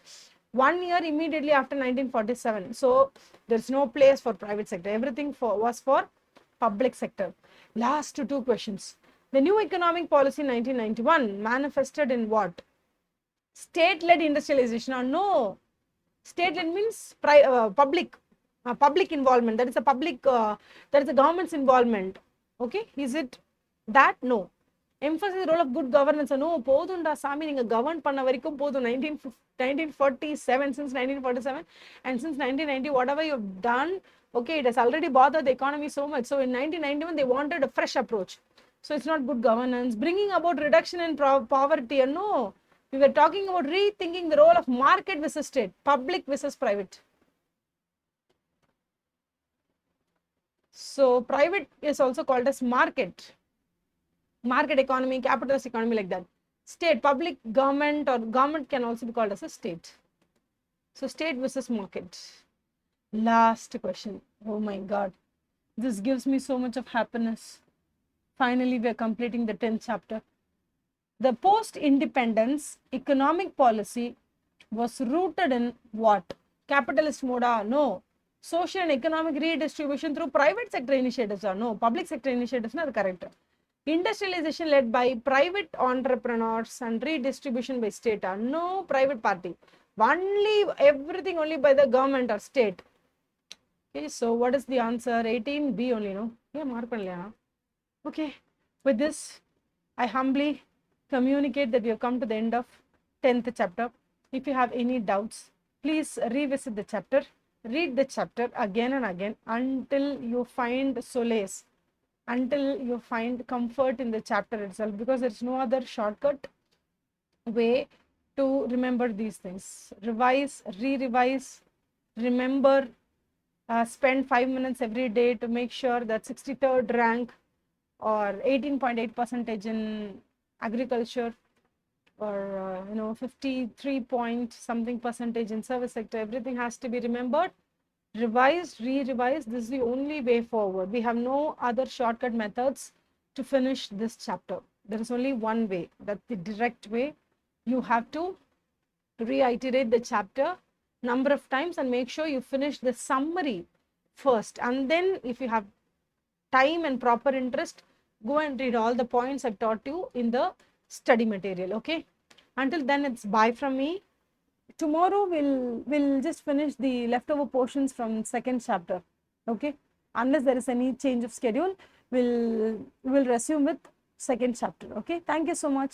1 year immediately after 1947. So there's no place for private sector. Everything was for public sector. Last two questions. The new economic policy in 1991 manifested in what? State-led industrialization or no? State-led means public involvement. That is a public, that is the government's involvement. Okay, is it that? No. Emphasize the role of good governance. No, podunda sami ninga govern panna varaikum podum 1947, since 1947, and since 1990 whatever you have done, okay, it has already bothered the economy so much. So in 1991 they wanted a fresh approach. So it's not good governance. Bringing about reduction in poverty. No, we were talking about rethinking the role of market versus state, public versus private. So private is also called as market economy, capitalist economy, like that. State, public, government, or government can also be called as a state. So state versus market. Last question. Oh my God, this gives me so much of happiness. Finally, we are completing the 10th chapter. The post-independence economic policy was rooted in what? Capitalist mode? No. social and economic redistribution through private sector initiatives or no, public sector initiatives, no, correct. Industrialization led by private entrepreneurs and redistribution by state or no, private party. Only everything only by the government or state. Okay, so what is the answer? 18B only, no? Yeah, mark panniya. Okay, with this, I humbly communicate that we have come to the end of 10th chapter. If you have any doubts, please revisit the chapter. Read the chapter again and again until you find solace, until you find comfort in the chapter itself, because there's no other shortcut way to remember these things. Revise, re-revise, remember, spend 5 minutes every day to make sure that 63rd rank or 18.8 percentage in agriculture, or 53 point something percentage in service sector, everything has to be remembered, revised, re-revised. This is the only way forward. We have no other shortcut methods to finish this chapter. There is only one way, that's the direct way. You have to reiterate the chapter number of times and make sure you finish the summary first, and then if you have time and proper interest, go and read all the points I've taught you in the study material. Okay, until then, it's bye from me. Tomorrow we'll just finish the leftover portions from second chapter. Okay, unless there is any change of schedule, we'll resume with second chapter. Okay, thank you so much.